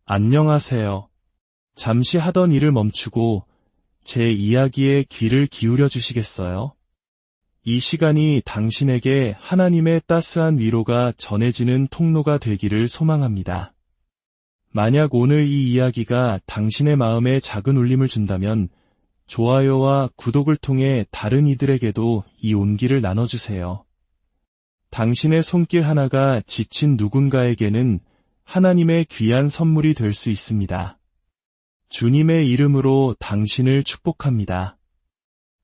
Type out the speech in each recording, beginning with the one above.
안녕하세요. 잠시 하던 일을 멈추고 제 이야기에 귀를 기울여 주시겠어요? 이 시간이 당신에게 하나님의 따스한 위로가 전해지는 통로가 되기를 소망합니다. 만약 오늘 이 이야기가 당신의 마음에 작은 울림을 준다면 좋아요와 구독을 통해 다른 이들에게도 이 온기를 나눠주세요. 당신의 손길 하나가 지친 누군가에게는 하나님의 귀한 선물이 될 수 있습니다. 주님의 이름으로 당신을 축복합니다.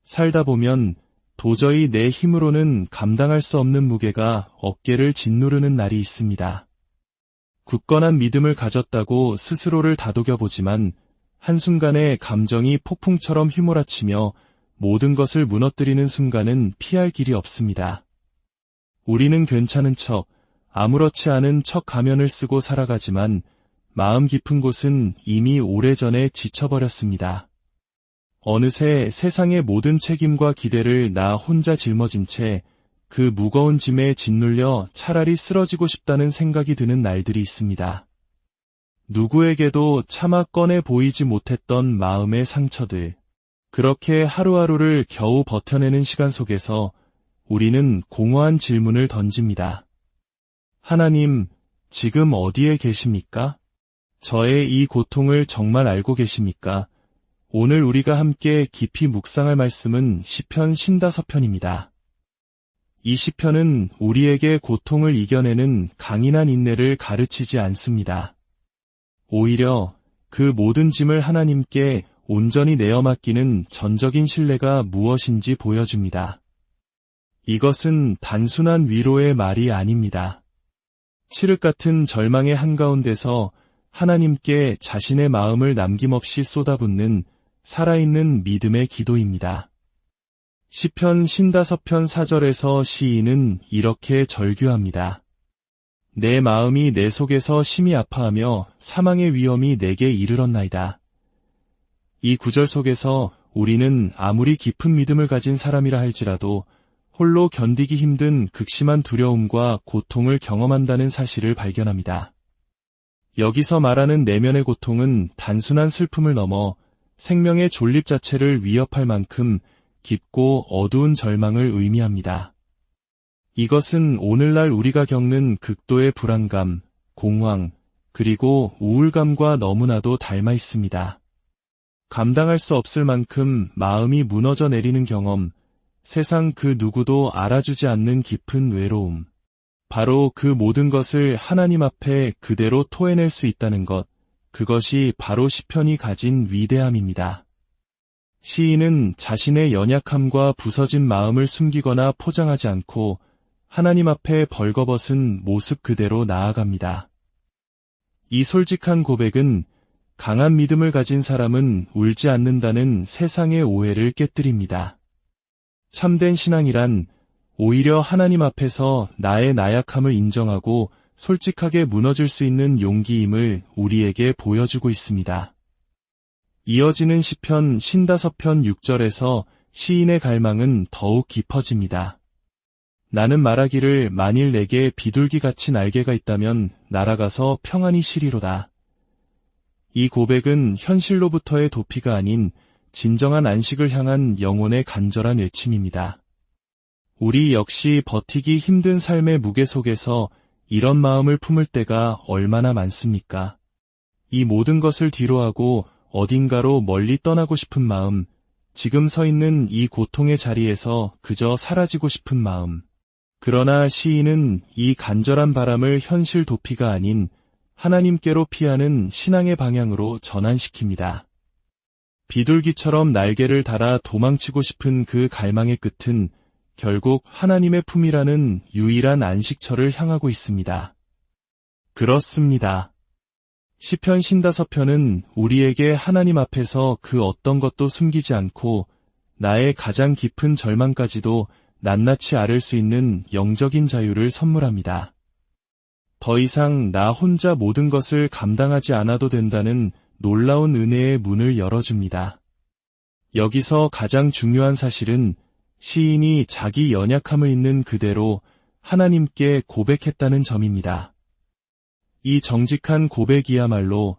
살다 보면 도저히 내 힘으로는 감당할 수 없는 무게가 어깨를 짓누르는 날이 있습니다. 굳건한 믿음을 가졌다고 스스로를 다독여보지만 한순간에 감정이 폭풍처럼 휘몰아치며 모든 것을 무너뜨리는 순간은 피할 길이 없습니다. 우리는 괜찮은 척, 아무렇지 않은 척 가면을 쓰고 살아가지만 마음 깊은 곳은 이미 오래전에 지쳐버렸습니다. 어느새 세상의 모든 책임과 기대를 나 혼자 짊어진 채 그 무거운 짐에 짓눌려 차라리 쓰러지고 싶다는 생각이 드는 날들이 있습니다. 누구에게도 차마 꺼내 보이지 못했던 마음의 상처들. 그렇게 하루하루를 겨우 버텨내는 시간 속에서 우리는 공허한 질문을 던집니다. 하나님, 지금 어디에 계십니까? 저의 이 고통을 정말 알고 계십니까? 오늘 우리가 함께 깊이 묵상할 말씀은 시편 55편입니다. 이 시편은 우리에게 고통을 이겨내는 강인한 인내를 가르치지 않습니다. 오히려 그 모든 짐을 하나님께 온전히 내어 맡기는 전적인 신뢰가 무엇인지 보여줍니다. 이것은 단순한 위로의 말이 아닙니다. 칠흑 같은 절망의 한가운데서 하나님께 자신의 마음을 남김없이 쏟아붓는 살아있는 믿음의 기도입니다. 시편 55편 4절에서 시인은 이렇게 절규합니다. 내 마음이 내 속에서 심히 아파하며 사망의 위험이 내게 이르렀나이다. 이 구절 속에서 우리는 아무리 깊은 믿음을 가진 사람이라 할지라도 홀로 견디기 힘든 극심한 두려움과 고통을 경험한다는 사실을 발견합니다. 여기서 말하는 내면의 고통은 단순한 슬픔을 넘어 생명의 존립 자체를 위협할 만큼 깊고 어두운 절망을 의미합니다. 이것은 오늘날 우리가 겪는 극도의 불안감, 공황, 그리고 우울감과 너무나도 닮아 있습니다. 감당할 수 없을 만큼 마음이 무너져 내리는 경험, 세상 그 누구도 알아주지 않는 깊은 외로움. 바로 그 모든 것을 하나님 앞에 그대로 토해낼 수 있다는 것, 그것이 바로 시편이 가진 위대함입니다. 시인은 자신의 연약함과 부서진 마음을 숨기거나 포장하지 않고 하나님 앞에 벌거벗은 모습 그대로 나아갑니다. 이 솔직한 고백은 강한 믿음을 가진 사람은 울지 않는다는 세상의 오해를 깨뜨립니다. 참된 신앙이란 오히려 하나님 앞에서 나의 나약함을 인정하고 솔직하게 무너질 수 있는 용기임을 우리에게 보여주고 있습니다. 이어지는 시편 55편 6절에서 시인의 갈망은 더욱 깊어집니다. 나는 말하기를 만일 내게 비둘기같이 날개가 있다면 날아가서 평안히 쉬리로다. 이 고백은 현실로부터의 도피가 아닌 진정한 안식을 향한 영혼의 간절한 외침입니다. 우리 역시 버티기 힘든 삶의 무게 속에서 이런 마음을 품을 때가 얼마나 많습니까? 이 모든 것을 뒤로하고 어딘가로 멀리 떠나고 싶은 마음, 지금 서 있는 이 고통의 자리에서 그저 사라지고 싶은 마음. 그러나 시인은 이 간절한 바람을 현실 도피가 아닌 하나님께로 피하는 신앙의 방향으로 전환시킵니다. 비둘기처럼 날개를 달아 도망치고 싶은 그 갈망의 끝은 결국 하나님의 품이라는 유일한 안식처를 향하고 있습니다. 그렇습니다. 시편 55편은 우리에게 하나님 앞에서 그 어떤 것도 숨기지 않고 나의 가장 깊은 절망까지도 낱낱이 앓을 수 있는 영적인 자유를 선물합니다. 더 이상 나 혼자 모든 것을 감당하지 않아도 된다는 놀라운 은혜의 문을 열어줍니다. 여기서 가장 중요한 사실은 시인이 자기 연약함을 있는 그대로 하나님께 고백했다는 점입니다. 이 정직한 고백이야말로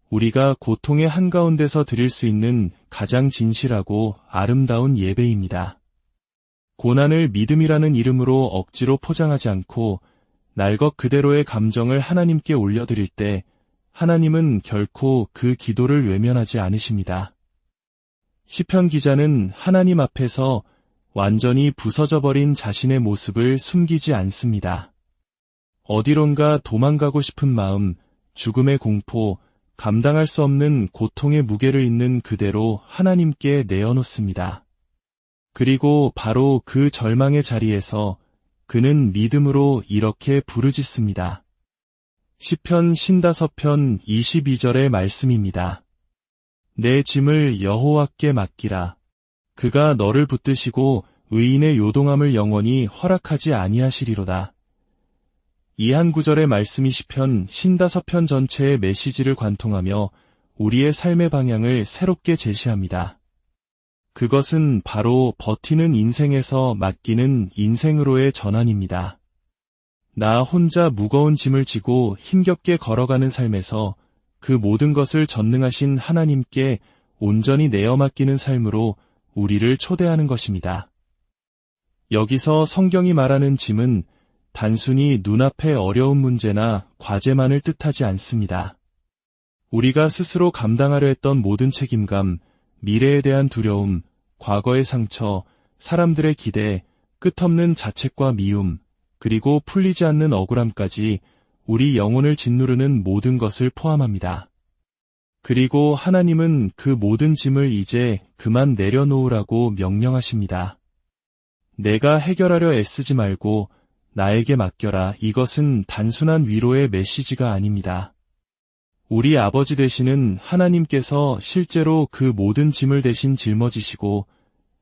우리가 고통의 한가운데서 드릴 수 있는 가장 진실하고 아름다운 예배입니다. 고난을 믿음이라는 이름으로 억지로 포장하지 않고 날 것 그대로의 감정을 하나님께 올려드릴 때 하나님은 결코 그 기도를 외면하지 않으십니다. 시편 기자는 하나님 앞에서 완전히 부서져버린 자신의 모습을 숨기지 않습니다. 어디론가 도망가고 싶은 마음, 죽음의 공포, 감당할 수 없는 고통의 무게를 있는 그대로 하나님께 내어놓습니다. 그리고 바로 그 절망의 자리에서 그는 믿음으로 이렇게 부르짖습니다. 시편 55편 22절의 말씀입니다. 내 짐을 여호와께 맡기라. 그가 너를 붙드시고 의인의 요동함을 영원히 허락하지 아니하시리로다. 이 한 구절의 말씀이 시편 55편 전체의 메시지를 관통하며 우리의 삶의 방향을 새롭게 제시합니다. 그것은 바로 버티는 인생에서 맡기는 인생으로의 전환입니다. 나 혼자 무거운 짐을 지고 힘겹게 걸어가는 삶에서 그 모든 것을 전능하신 하나님께 온전히 내어 맡기는 삶으로 우리를 초대하는 것입니다. 여기서 성경이 말하는 짐은 단순히 눈앞의 어려운 문제나 과제만을 뜻하지 않습니다. 우리가 스스로 감당하려 했던 모든 책임감, 미래에 대한 두려움, 과거의 상처, 사람들의 기대, 끝없는 자책과 미움, 그리고 풀리지 않는 억울함까지 우리 영혼을 짓누르는 모든 것을 포함합니다. 그리고 하나님은 그 모든 짐을 이제 그만 내려놓으라고 명령하십니다. 내가 해결하려 애쓰지 말고 나에게 맡겨라. 이것은 단순한 위로의 메시지가 아닙니다. 우리 아버지 되시는 하나님께서 실제로 그 모든 짐을 대신 짊어지시고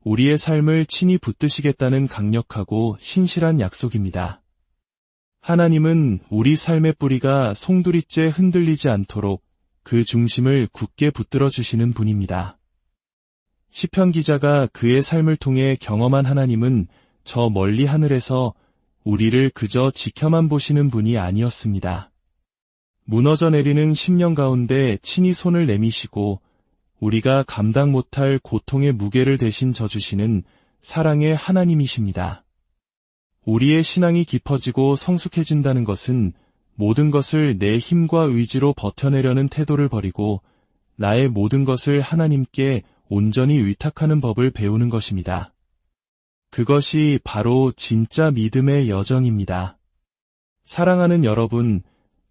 우리의 삶을 친히 붙드시겠다는 강력하고 신실한 약속입니다. 하나님은 우리 삶의 뿌리가 송두리째 흔들리지 않도록 그 중심을 굳게 붙들어 주시는 분입니다. 시편 기자가 그의 삶을 통해 경험한 하나님은 저 멀리 하늘에서 우리를 그저 지켜만 보시는 분이 아니었습니다. 무너져 내리는 심령 가운데 친히 손을 내미시고 우리가 감당 못할 고통의 무게를 대신 져주시는 사랑의 하나님이십니다. 우리의 신앙이 깊어지고 성숙해진다는 것은 모든 것을 내 힘과 의지로 버텨내려는 태도를 버리고 나의 모든 것을 하나님께 온전히 의탁하는 법을 배우는 것입니다. 그것이 바로 진짜 믿음의 여정입니다. 사랑하는 여러분,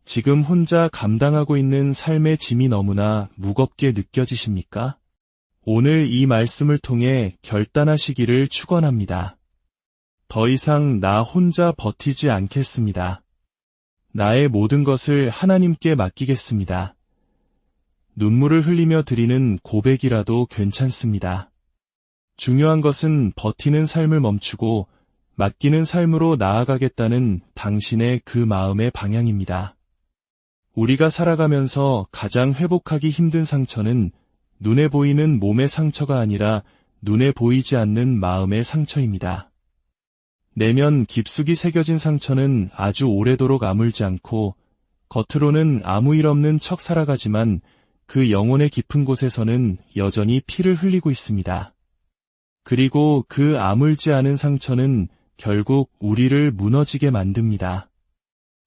지금 혼자 감당하고 있는 삶의 짐이 너무나 무겁게 느껴지십니까? 오늘 이 말씀을 통해 결단하시기를 축원합니다. 더 이상 나 혼자 버티지 않겠습니다. 나의 모든 것을 하나님께 맡기겠습니다. 눈물을 흘리며 드리는 고백이라도 괜찮습니다. 중요한 것은 버티는 삶을 멈추고 맡기는 삶으로 나아가겠다는 당신의 그 마음의 방향입니다. 우리가 살아가면서 가장 회복하기 힘든 상처는 눈에 보이는 몸의 상처가 아니라 눈에 보이지 않는 마음의 상처입니다. 내면 깊숙이 새겨진 상처는 아주 오래도록 아물지 않고 겉으로는 아무 일 없는 척 살아가지만 그 영혼의 깊은 곳에서는 여전히 피를 흘리고 있습니다. 그리고 그 아물지 않은 상처는 결국 우리를 무너지게 만듭니다.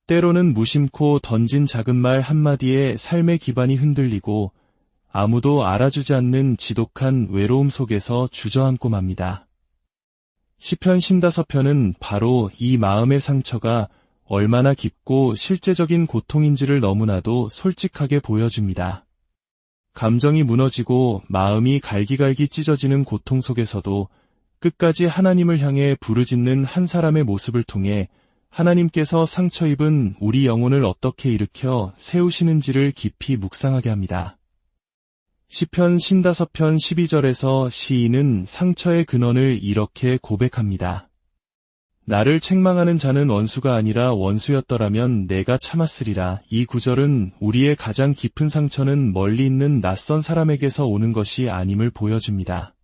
때로는 무심코 던진 작은 말 한마디에 삶의 기반이 흔들리고 아무도 알아주지 않는 지독한 외로움 속에서 주저앉고 맙니다. 시편 55편은 바로 이 마음의 상처가 얼마나 깊고 실제적인 고통인지를 너무나도 솔직하게 보여줍니다. 감정이 무너지고 마음이 갈기갈기 찢어지는 고통 속에서도 끝까지 하나님을 향해 부르짖는 한 사람의 모습을 통해 하나님께서 상처 입은 우리 영혼을 어떻게 일으켜 세우시는지를 깊이 묵상하게 합니다. 시편 55편 12절에서 시인은 상처의 근원을 이렇게 고백합니다. 나를 책망하는 자는 원수가 아니라 원수였더라면 내가 참았으리라. 이 구절은 우리의 가장 깊은 상처는 멀리 있는 낯선 사람에게서 오는 것이 아님을 보여줍니다.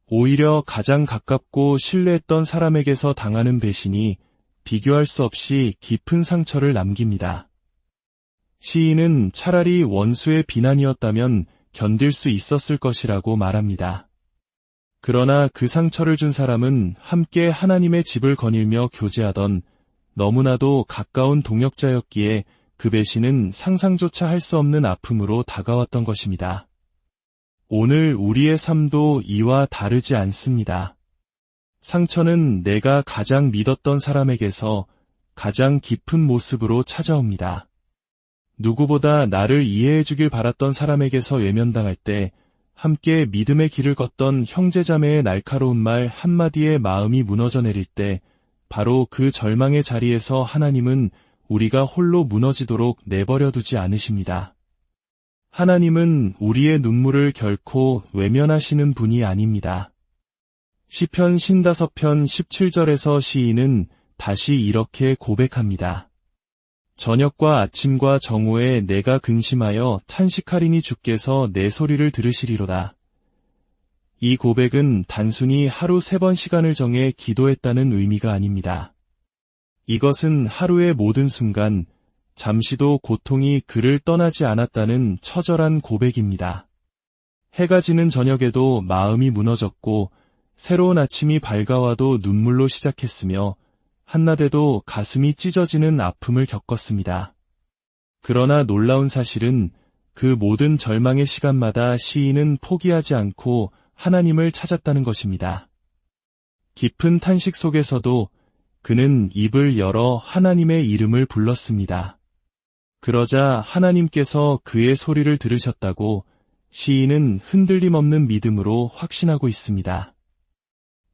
오히려 가장 가깝고 신뢰했던 사람에게서 당하는 배신이 비교할 수 없이 깊은 상처를 남깁니다. 시인은 차라리 원수의 비난이었다면 견딜 수 있었을 것이라고 말합니다. 그러나 그 상처를 준 사람은 함께 하나님의 집을 거닐며 교제하던 너무나도 가까운 동역자였기에 그 배신은 상상조차 할 수 없는 아픔으로 다가왔던 것입니다. 오늘 우리의 삶도 이와 다르지 않습니다. 상처는 내가 가장 믿었던 사람에게서 가장 깊은 모습으로 찾아옵니다. 누구보다 나를 이해해 주길 바랐던 사람에게서 외면당할 때 함께 믿음의 길을 걷던 형제자매의 날카로운 말 한마디에 마음이 무너져 내릴 때 바로 그 절망의 자리에서 하나님은 우리가 홀로 무너지도록 내버려 두지 않으십니다. 하나님은 우리의 눈물을 결코 외면하시는 분이 아닙니다. 시편 55편 17절에서 시인은 다시 이렇게 고백합니다. 저녁과 아침과 정오에 내가 근심하여 탄식하리니 주께서 내 소리를 들으시리로다. 이 고백은 단순히 하루 3번 시간을 정해 기도했다는 의미가 아닙니다. 이것은 하루의 모든 순간, 잠시도 고통이 그를 떠나지 않았다는 처절한 고백입니다. 해가 지는 저녁에도 마음이 무너졌고 새로운 아침이 밝아와도 눈물로 시작했으며 한낮에도 가슴이 찢어지는 아픔을 겪었습니다. 그러나 놀라운 사실은 그 모든 절망의 시간마다 시인은 포기하지 않고 하나님을 찾았다는 것입니다. 깊은 탄식 속에서도 그는 입을 열어 하나님의 이름을 불렀습니다. 그러자 하나님께서 그의 소리를 들으셨다고 시인은 흔들림 없는 믿음으로 확신하고 있습니다.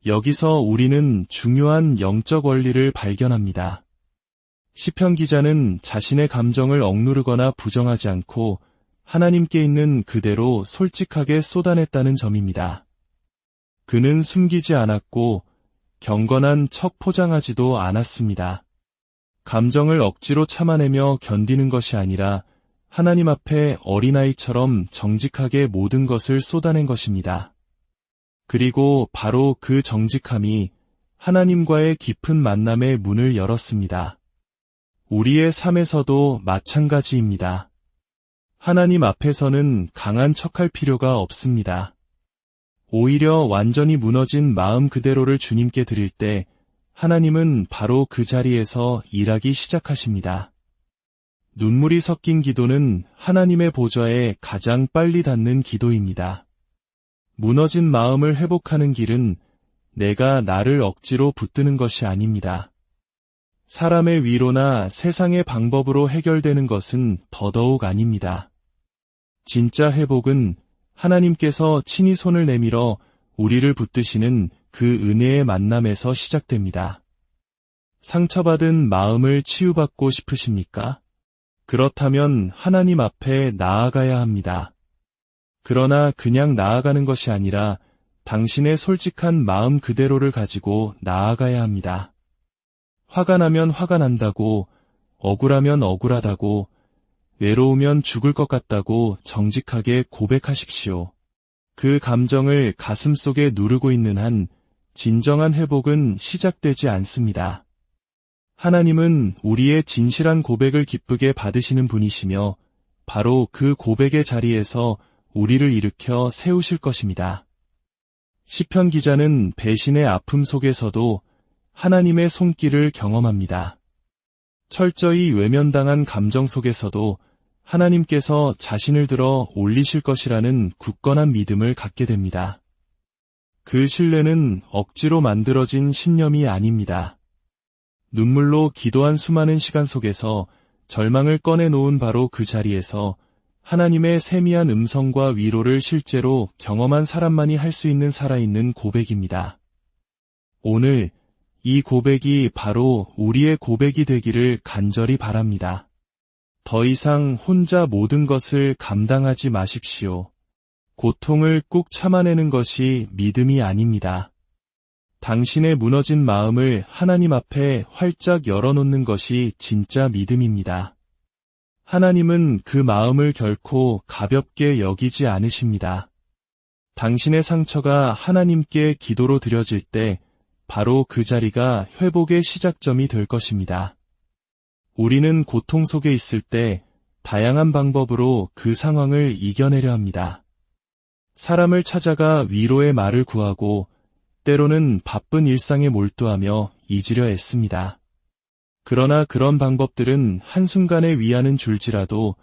여기서 우리는 중요한 영적 원리를 발견합니다. 시편 기자는 자신의 감정을 억누르거나 부정하지 않고 하나님께 있는 그대로 솔직하게 쏟아냈다는 점입니다. 그는 숨기지 않았고 경건한 척 포장하지도 않았습니다. 감정을 억지로 참아내며 견디는 것이 아니라 하나님 앞에 어린아이처럼 정직하게 모든 것을 쏟아낸 것입니다. 그리고 바로 그 정직함이 하나님과의 깊은 만남의 문을 열었습니다. 우리의 삶에서도 마찬가지입니다. 하나님 앞에서는 강한 척할 필요가 없습니다. 오히려 완전히 무너진 마음 그대로를 주님께 드릴 때 하나님은 바로 그 자리에서 일하기 시작하십니다. 눈물이 섞인 기도는 하나님의 보좌에 가장 빨리 닿는 기도입니다. 무너진 마음을 회복하는 길은 내가 나를 억지로 붙드는 것이 아닙니다. 사람의 위로나 세상의 방법으로 해결되는 것은 더더욱 아닙니다. 진짜 회복은 하나님께서 친히 손을 내밀어 우리를 붙드시는 그 은혜의 만남에서 시작됩니다. 상처받은 마음을 치유받고 싶으십니까? 그렇다면 하나님 앞에 나아가야 합니다. 그러나 그냥 나아가는 것이 아니라 당신의 솔직한 마음 그대로를 가지고 나아가야 합니다. 화가 나면 화가 난다고, 억울하면 억울하다고, 외로우면 죽을 것 같다고 정직하게 고백하십시오. 그 감정을 가슴속에 누르고 있는 한 진정한 회복은 시작되지 않습니다. 하나님은 우리의 진실한 고백을 기쁘게 받으시는 분이시며 바로 그 고백의 자리에서 우리를 일으켜 세우실 것입니다. 시편 기자는 배신의 아픔 속에서도 하나님의 손길을 경험합니다. 철저히 외면당한 감정 속에서도 하나님께서 자신을 들어 올리실 것이라는 굳건한 믿음을 갖게 됩니다. 그 신뢰는 억지로 만들어진 신념이 아닙니다. 눈물로 기도한 수많은 시간 속에서 절망을 꺼내놓은 바로 그 자리에서 하나님의 세미한 음성과 위로를 실제로 경험한 사람만이 할 수 있는 살아있는 고백입니다. 오늘 이 고백이 바로 우리의 고백이 되기를 간절히 바랍니다. 더 이상 혼자 모든 것을 감당하지 마십시오. 고통을 꾹 참아내는 것이 믿음이 아닙니다. 당신의 무너진 마음을 하나님 앞에 활짝 열어놓는 것이 진짜 믿음입니다. 하나님은 그 마음을 결코 가볍게 여기지 않으십니다. 당신의 상처가 하나님께 기도로 드려질 때 바로 그 자리가 회복의 시작점이 될 것입니다. 우리는 고통 속에 있을 때 다양한 방법으로 그 상황을 이겨내려 합니다. 사람을 찾아가 위로의 말을 구하고 때로는 바쁜 일상에 몰두하며 잊으려 애씁니다. 그러나 그런 방법들은 한순간의 위안은 줄지라도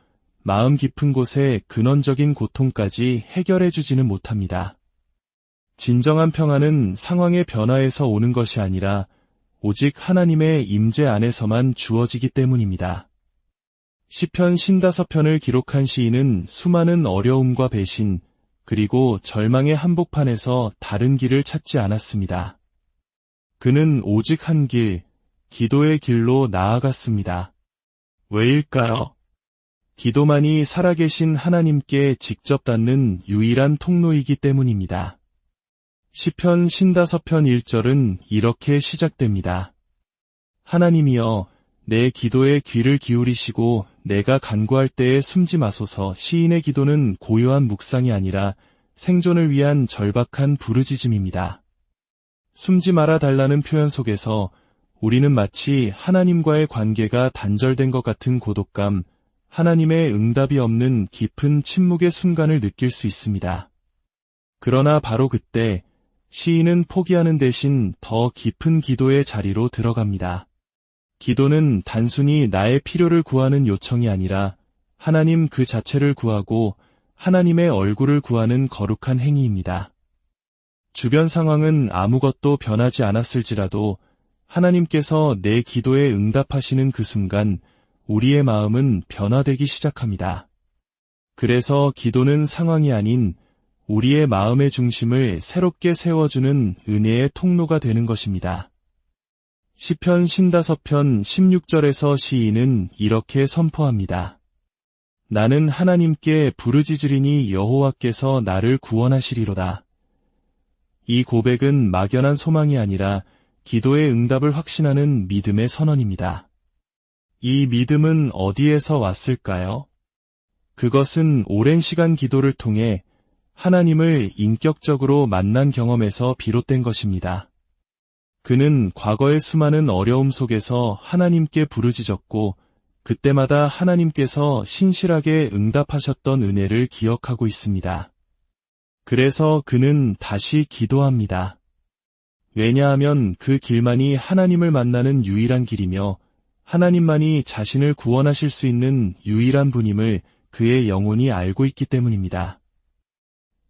마음 깊은 곳의 근원적인 고통까지 해결해주지는 못합니다. 진정한 평안은 상황의 변화에서 오는 것이 아니라 오직 하나님의 임재 안에서만 주어지기 때문입니다. 시편 55편을 기록한 시인은 수많은 어려움과 배신, 그리고 절망의 한복판에서 다른 길을 찾지 않았습니다. 그는 오직 한 길, 기도의 길로 나아갔습니다. 왜일까요? 기도만이 살아계신 하나님께 직접 닿는 유일한 통로이기 때문입니다. 시편 55편 1절은 이렇게 시작됩니다. 하나님이여, 내 기도에 귀를 기울이시고 내가 간구할 때에 숨지 마소서. 시인의 기도는 고요한 묵상이 아니라 생존을 위한 절박한 부르짖음입니다. 숨지 말아 달라는 표현 속에서 우리는 마치 하나님과의 관계가 단절된 것 같은 고독감, 하나님의 응답이 없는 깊은 침묵의 순간을 느낄 수 있습니다. 그러나 바로 그때 시인은 포기하는 대신 더 깊은 기도의 자리로 들어갑니다. 기도는 단순히 나의 필요를 구하는 요청이 아니라 하나님 그 자체를 구하고 하나님의 얼굴을 구하는 거룩한 행위입니다. 주변 상황은 아무것도 변하지 않았을지라도 하나님께서 내 기도에 응답하시는 그 순간 우리의 마음은 변화되기 시작합니다. 그래서 기도는 상황이 아닌 우리의 마음의 중심을 새롭게 세워주는 은혜의 통로가 되는 것입니다. 시편 55편 16절에서 시인은 이렇게 선포합니다. 나는 하나님께 부르짖으리니 여호와께서 나를 구원하시리로다. 이 고백은 막연한 소망이 아니라 기도의 응답을 확신하는 믿음의 선언입니다. 이 믿음은 어디에서 왔을까요? 그것은 오랜 시간 기도를 통해 하나님을 인격적으로 만난 경험에서 비롯된 것입니다. 그는 과거의 수많은 어려움 속에서 하나님께 부르짖었고 그때마다 하나님께서 신실하게 응답하셨던 은혜를 기억하고 있습니다. 그래서 그는 다시 기도합니다. 왜냐하면 그 길만이 하나님을 만나는 유일한 길이며 하나님만이 자신을 구원하실 수 있는 유일한 분임을 그의 영혼이 알고 있기 때문입니다.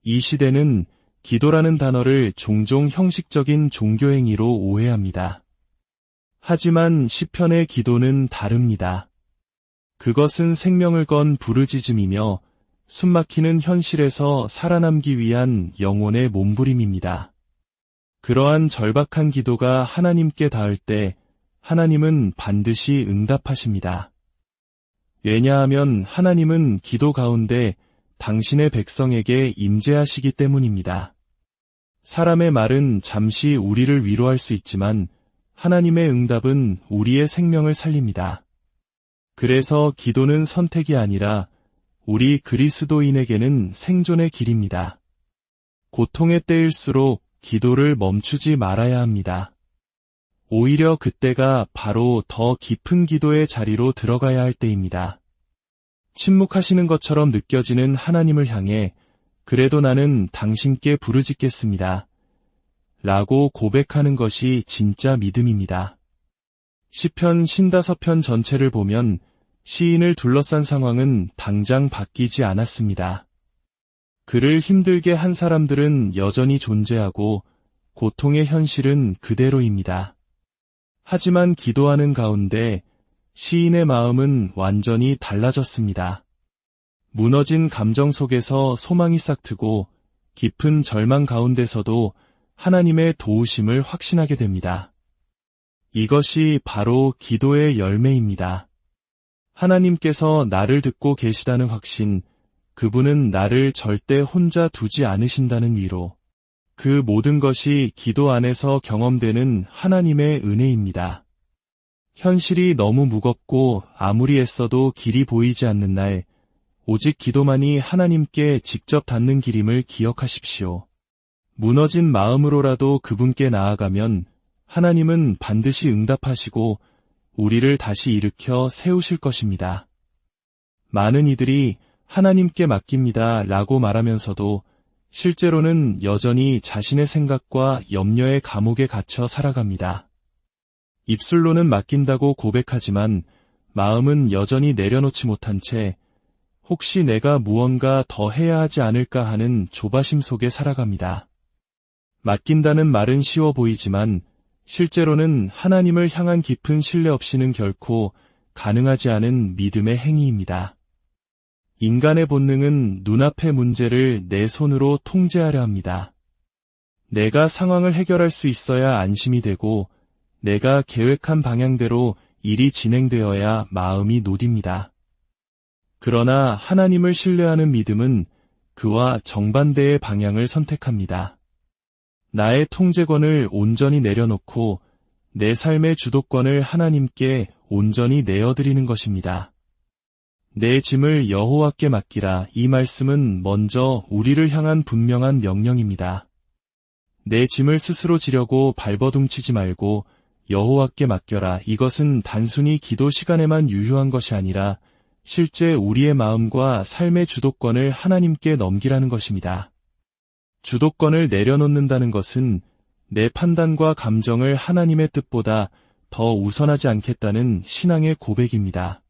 이 시대는 기도라는 단어를 종종 형식적인 종교행위로 오해합니다. 하지만 시편의 기도는 다릅니다. 그것은 생명을 건 부르짖음이며 숨막히는 현실에서 살아남기 위한 영혼의 몸부림입니다. 그러한 절박한 기도가 하나님께 닿을 때 하나님은 반드시 응답하십니다. 왜냐하면 하나님은 기도 가운데 당신의 백성에게 임재하시기 때문입니다. 사람의 말은 잠시 우리를 위로할 수 있지만 하나님의 응답은 우리의 생명을 살립니다. 그래서 기도는 선택이 아니라 우리 그리스도인에게는 생존의 길입니다. 고통의 때일수록 기도를 멈추지 말아야 합니다. 오히려 그때가 바로 더 깊은 기도의 자리로 들어가야 할 때입니다. 침묵하시는 것처럼 느껴지는 하나님을 향해 그래도 나는 당신께 부르짖겠습니다. 라고 고백하는 것이 진짜 믿음입니다. 시편 55편 전체를 보면 시인을 둘러싼 상황은 당장 바뀌지 않았습니다. 그를 힘들게 한 사람들은 여전히 존재하고 고통의 현실은 그대로입니다. 하지만 기도하는 가운데 시인의 마음은 완전히 달라졌습니다. 무너진 감정 속에서 소망이 싹트고 깊은 절망 가운데서도 하나님의 도우심을 확신하게 됩니다. 이것이 바로 기도의 열매입니다. 하나님께서 나를 듣고 계시다는 확신, 그분은 나를 절대 혼자 두지 않으신다는 위로, 그 모든 것이 기도 안에서 경험되는 하나님의 은혜입니다. 현실이 너무 무겁고 아무리 애써도 길이 보이지 않는 날, 오직 기도만이 하나님께 직접 닿는 길임을 기억하십시오. 무너진 마음으로라도 그분께 나아가면 하나님은 반드시 응답하시고 우리를 다시 일으켜 세우실 것입니다. 많은 이들이 하나님께 맡깁니다 라고 말하면서도 실제로는 여전히 자신의 생각과 염려의 감옥에 갇혀 살아갑니다. 입술로는 맡긴다고 고백하지만 마음은 여전히 내려놓지 못한 채 혹시 내가 무언가 더 해야 하지 않을까 하는 조바심 속에 살아갑니다. 맡긴다는 말은 쉬워 보이지만 실제로는 하나님을 향한 깊은 신뢰 없이는 결코 가능하지 않은 믿음의 행위입니다. 인간의 본능은 눈앞의 문제를 내 손으로 통제하려 합니다. 내가 상황을 해결할 수 있어야 안심이 되고 내가 계획한 방향대로 일이 진행되어야 마음이 놓입니다. 그러나 하나님을 신뢰하는 믿음은 그와 정반대의 방향을 선택합니다. 나의 통제권을 온전히 내려놓고 내 삶의 주도권을 하나님께 온전히 내어드리는 것입니다. 내 짐을 여호와께 맡기라. 이 말씀은 먼저 우리를 향한 분명한 명령입니다. 내 짐을 스스로 지려고 발버둥치지 말고 여호와께 맡겨라. 이것은 단순히 기도 시간에만 유효한 것이 아니라 실제 우리의 마음과 삶의 주도권을 하나님께 넘기라는 것입니다. 주도권을 내려놓는다는 것은 내 판단과 감정을 하나님의 뜻보다 더 우선하지 않겠다는 신앙의 고백입니다.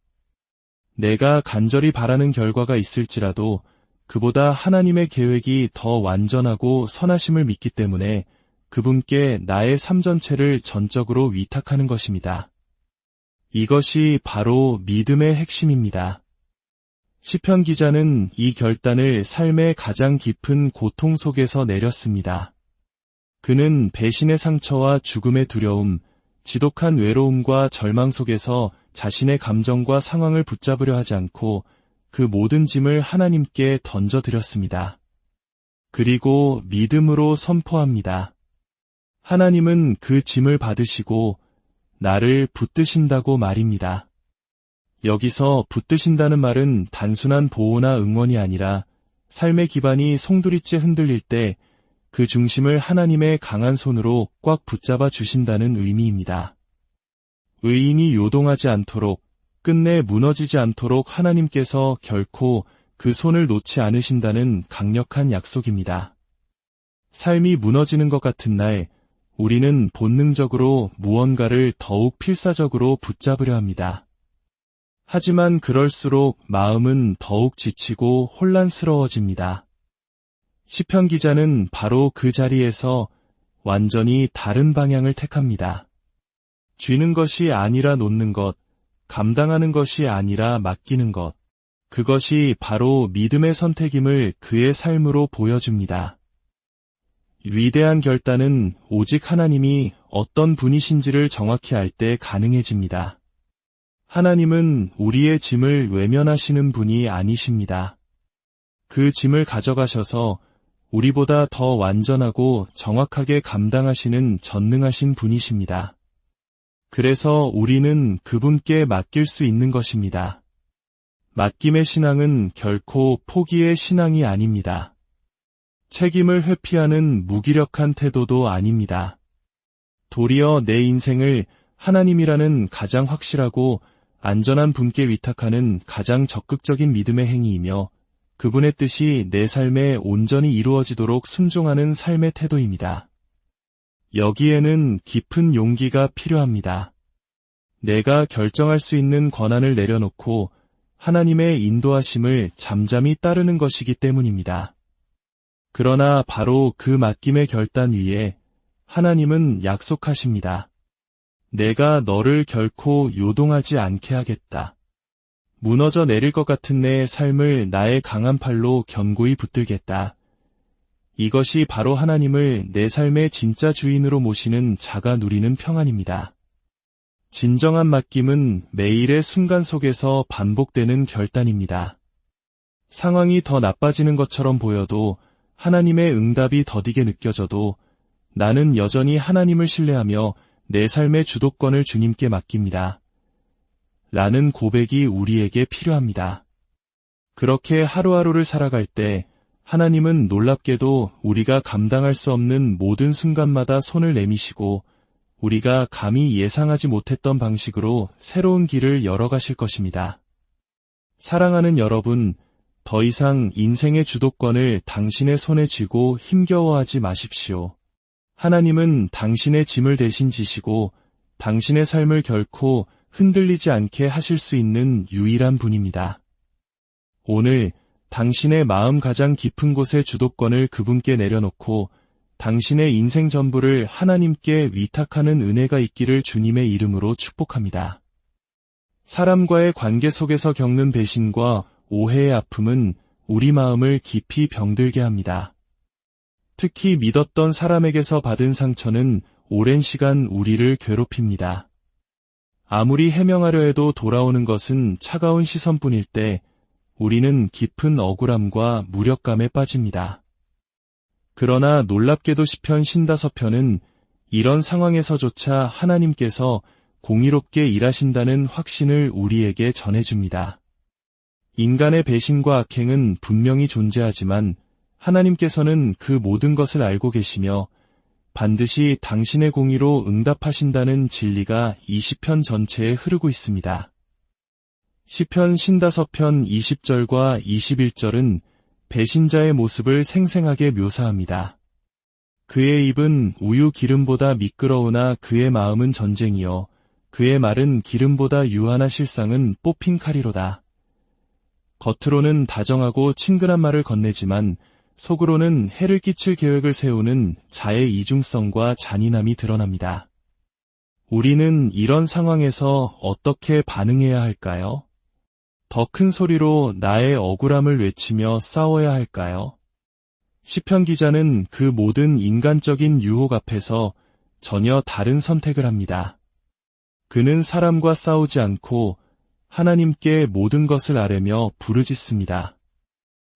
내가 간절히 바라는 결과가 있을지라도 그보다 하나님의 계획이 더 완전하고 선하심을 믿기 때문에 그분께 나의 삶 전체를 전적으로 위탁하는 것입니다. 이것이 바로 믿음의 핵심입니다. 시편 기자는 이 결단을 삶의 가장 깊은 고통 속에서 내렸습니다. 그는 배신의 상처와 죽음의 두려움, 지독한 외로움과 절망 속에서 자신의 감정과 상황을 붙잡으려 하지 않고 그 모든 짐을 하나님께 던져드렸습니다. 그리고 믿음으로 선포합니다. 하나님은 그 짐을 받으시고 나를 붙드신다고 말입니다. 여기서 붙드신다는 말은 단순한 보호나 응원이 아니라 삶의 기반이 송두리째 흔들릴 때 그 중심을 하나님의 강한 손으로 꽉 붙잡아 주신다는 의미입니다. 의인이 요동하지 않도록, 끝내 무너지지 않도록 하나님께서 결코 그 손을 놓지 않으신다는 강력한 약속입니다. 삶이 무너지는 것 같은 날, 우리는 본능적으로 무언가를 더욱 필사적으로 붙잡으려 합니다. 하지만 그럴수록 마음은 더욱 지치고 혼란스러워집니다. 시편 기자는 바로 그 자리에서 완전히 다른 방향을 택합니다. 쥐는 것이 아니라 놓는 것, 감당하는 것이 아니라 맡기는 것, 그것이 바로 믿음의 선택임을 그의 삶으로 보여줍니다. 위대한 결단은 오직 하나님이 어떤 분이신지를 정확히 알 때 가능해집니다. 하나님은 우리의 짐을 외면하시는 분이 아니십니다. 그 짐을 가져가셔서 우리보다 더 완전하고 정확하게 감당하시는 전능하신 분이십니다. 그래서 우리는 그분께 맡길 수 있는 것입니다. 맡김의 신앙은 결코 포기의 신앙이 아닙니다. 책임을 회피하는 무기력한 태도도 아닙니다. 도리어 내 인생을 하나님이라는 가장 확실하고 안전한 분께 위탁하는 가장 적극적인 믿음의 행위이며 그분의 뜻이 내 삶에 온전히 이루어지도록 순종하는 삶의 태도입니다. 여기에는 깊은 용기가 필요합니다. 내가 결정할 수 있는 권한을 내려놓고 하나님의 인도하심을 잠잠히 따르는 것이기 때문입니다. 그러나 바로 그 맡김의 결단 위에 하나님은 약속하십니다. 내가 너를 결코 요동하지 않게 하겠다. 무너져 내릴 것 같은 내 삶을 나의 강한 팔로 견고히 붙들겠다. 이것이 바로 하나님을 내 삶의 진짜 주인으로 모시는 자가 누리는 평안입니다. 진정한 맡김은 매일의 순간 속에서 반복되는 결단입니다. 상황이 더 나빠지는 것처럼 보여도 하나님의 응답이 더디게 느껴져도 나는 여전히 하나님을 신뢰하며 내 삶의 주도권을 주님께 맡깁니다. 라는 고백이 우리에게 필요합니다. 그렇게 하루하루를 살아갈 때 하나님은 놀랍게도 우리가 감당할 수 없는 모든 순간마다 손을 내미시고 우리가 감히 예상하지 못했던 방식으로 새로운 길을 열어가실 것입니다. 사랑하는 여러분, 더 이상 인생의 주도권을 당신의 손에 쥐고 힘겨워하지 마십시오. 하나님은 당신의 짐을 대신 지시고 당신의 삶을 결코 흔들리지 않게 하실 수 있는 유일한 분입니다. 오늘 당신의 마음 가장 깊은 곳의 주도권을 그분께 내려놓고 당신의 인생 전부를 하나님께 위탁하는 은혜가 있기를 주님의 이름으로 축복합니다. 사람과의 관계 속에서 겪는 배신과 오해의 아픔은 우리 마음을 깊이 병들게 합니다. 특히 믿었던 사람에게서 받은 상처는 오랜 시간 우리를 괴롭힙니다. 아무리 해명하려 해도 돌아오는 것은 차가운 시선뿐일 때 우리는 깊은 억울함과 무력감에 빠집니다. 그러나 놀랍게도 시편 55편은 이런 상황에서조차 하나님께서 공의롭게 일하신다는 확신을 우리에게 전해줍니다. 인간의 배신과 악행은 분명히 존재하지만 하나님께서는 그 모든 것을 알고 계시며 반드시 당신의 공의로 응답하신다는 진리가 이 시편 전체에 흐르고 있습니다. 시편 55편 20절과 21절은 배신자의 모습을 생생하게 묘사합니다. 그의 입은 우유 기름보다 미끄러우나 그의 마음은 전쟁이요 그의 말은 기름보다 유하나 실상은 뽑힌 칼이로다. 겉으로는 다정하고 친근한 말을 건네지만 속으로는 해를 끼칠 계획을 세우는 자의 이중성과 잔인함이 드러납니다. 우리는 이런 상황에서 어떻게 반응해야 할까요? 더 큰 소리로 나의 억울함을 외치며 싸워야 할까요? 시편 기자는 그 모든 인간적인 유혹 앞에서 전혀 다른 선택을 합니다. 그는 사람과 싸우지 않고 하나님께 모든 것을 아뢰며 부르짖습니다.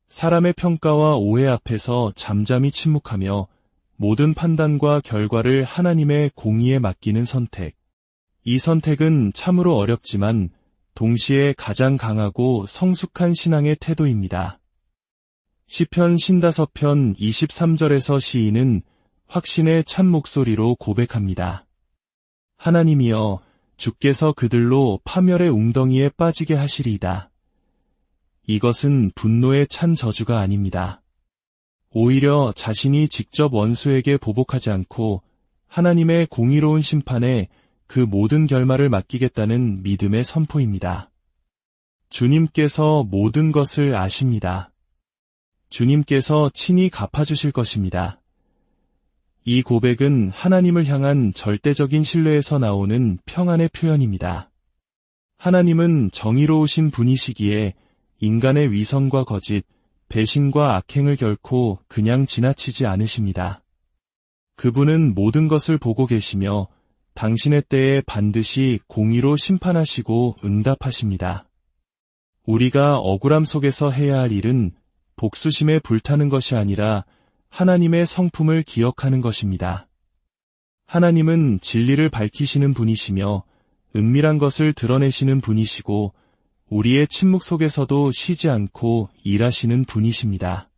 사람의 평가와 오해 앞에서 잠잠히 침묵하며 모든 판단과 결과를 하나님의 공의에 맡기는 선택. 이 선택은 참으로 어렵지만 동시에 가장 강하고 성숙한 신앙의 태도입니다. 시편 55편 23절에서 시인은 확신의 참 목소리로 고백합니다. 하나님이여, 주께서 그들로 파멸의 웅덩이에 빠지게 하시리이다. 이것은 분노의 찬 저주가 아닙니다. 오히려 자신이 직접 원수에게 보복하지 않고 하나님의 공의로운 심판에 그 모든 결말을 맡기겠다는 믿음의 선포입니다. 주님께서 모든 것을 아십니다. 주님께서 친히 갚아주실 것입니다. 이 고백은 하나님을 향한 절대적인 신뢰에서 나오는 평안의 표현입니다. 하나님은 정의로우신 분이시기에 인간의 위선과 거짓, 배신과 악행을 결코 그냥 지나치지 않으십니다. 그분은 모든 것을 보고 계시며 당신의 때에 반드시 공의로 심판하시고 응답하십니다. 우리가 억울함 속에서 해야 할 일은 복수심에 불타는 것이 아니라 하나님의 성품을 기억하는 것입니다. 하나님은 진리를 밝히시는 분이시며 은밀한 것을 드러내시는 분이시고 우리의 침묵 속에서도 쉬지 않고 일하시는 분이십니다.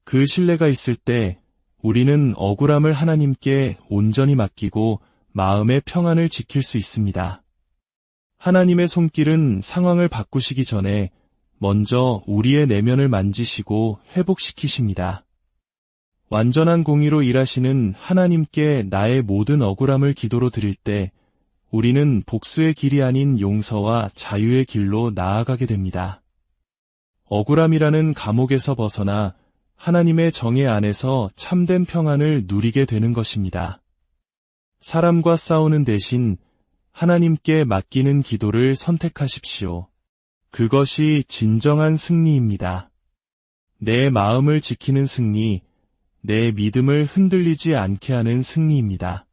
그 신뢰가 있을 때 우리는 억울함을 하나님께 온전히 맡기고 마음의 평안을 지킬 수 있습니다. 하나님의 손길은 상황을 바꾸시기 전에 먼저 우리의 내면을 만지시고 회복시키십니다. 완전한 공의로 일하시는 하나님께 나의 모든 억울함을 기도로 드릴 때 우리는 복수의 길이 아닌 용서와 자유의 길로 나아가게 됩니다. 억울함이라는 감옥에서 벗어나 하나님의 정의 안에서 참된 평안을 누리게 되는 것입니다. 사람과 싸우는 대신 하나님께 맡기는 기도를 선택하십시오. 그것이 진정한 승리입니다. 내 마음을 지키는 승리, 내 믿음을 흔들리지 않게 하는 승리입니다.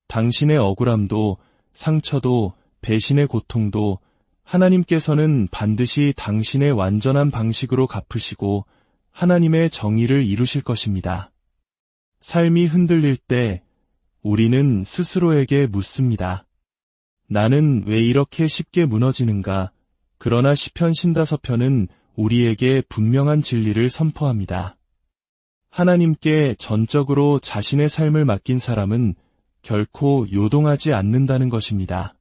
당신의 억울함도 상처도 배신의 고통도 하나님께서는 반드시 당신의 완전한 방식으로 갚으시고 하나님의 정의를 이루실 것입니다. 삶이 흔들릴 때 우리는 스스로에게 묻습니다. 나는 왜 이렇게 쉽게 무너지는가? 그러나 시편 55편은 우리에게 분명한 진리를 선포합니다. 하나님께 전적으로 자신의 삶을 맡긴 사람은 결코 요동하지 않는다는 것입니다.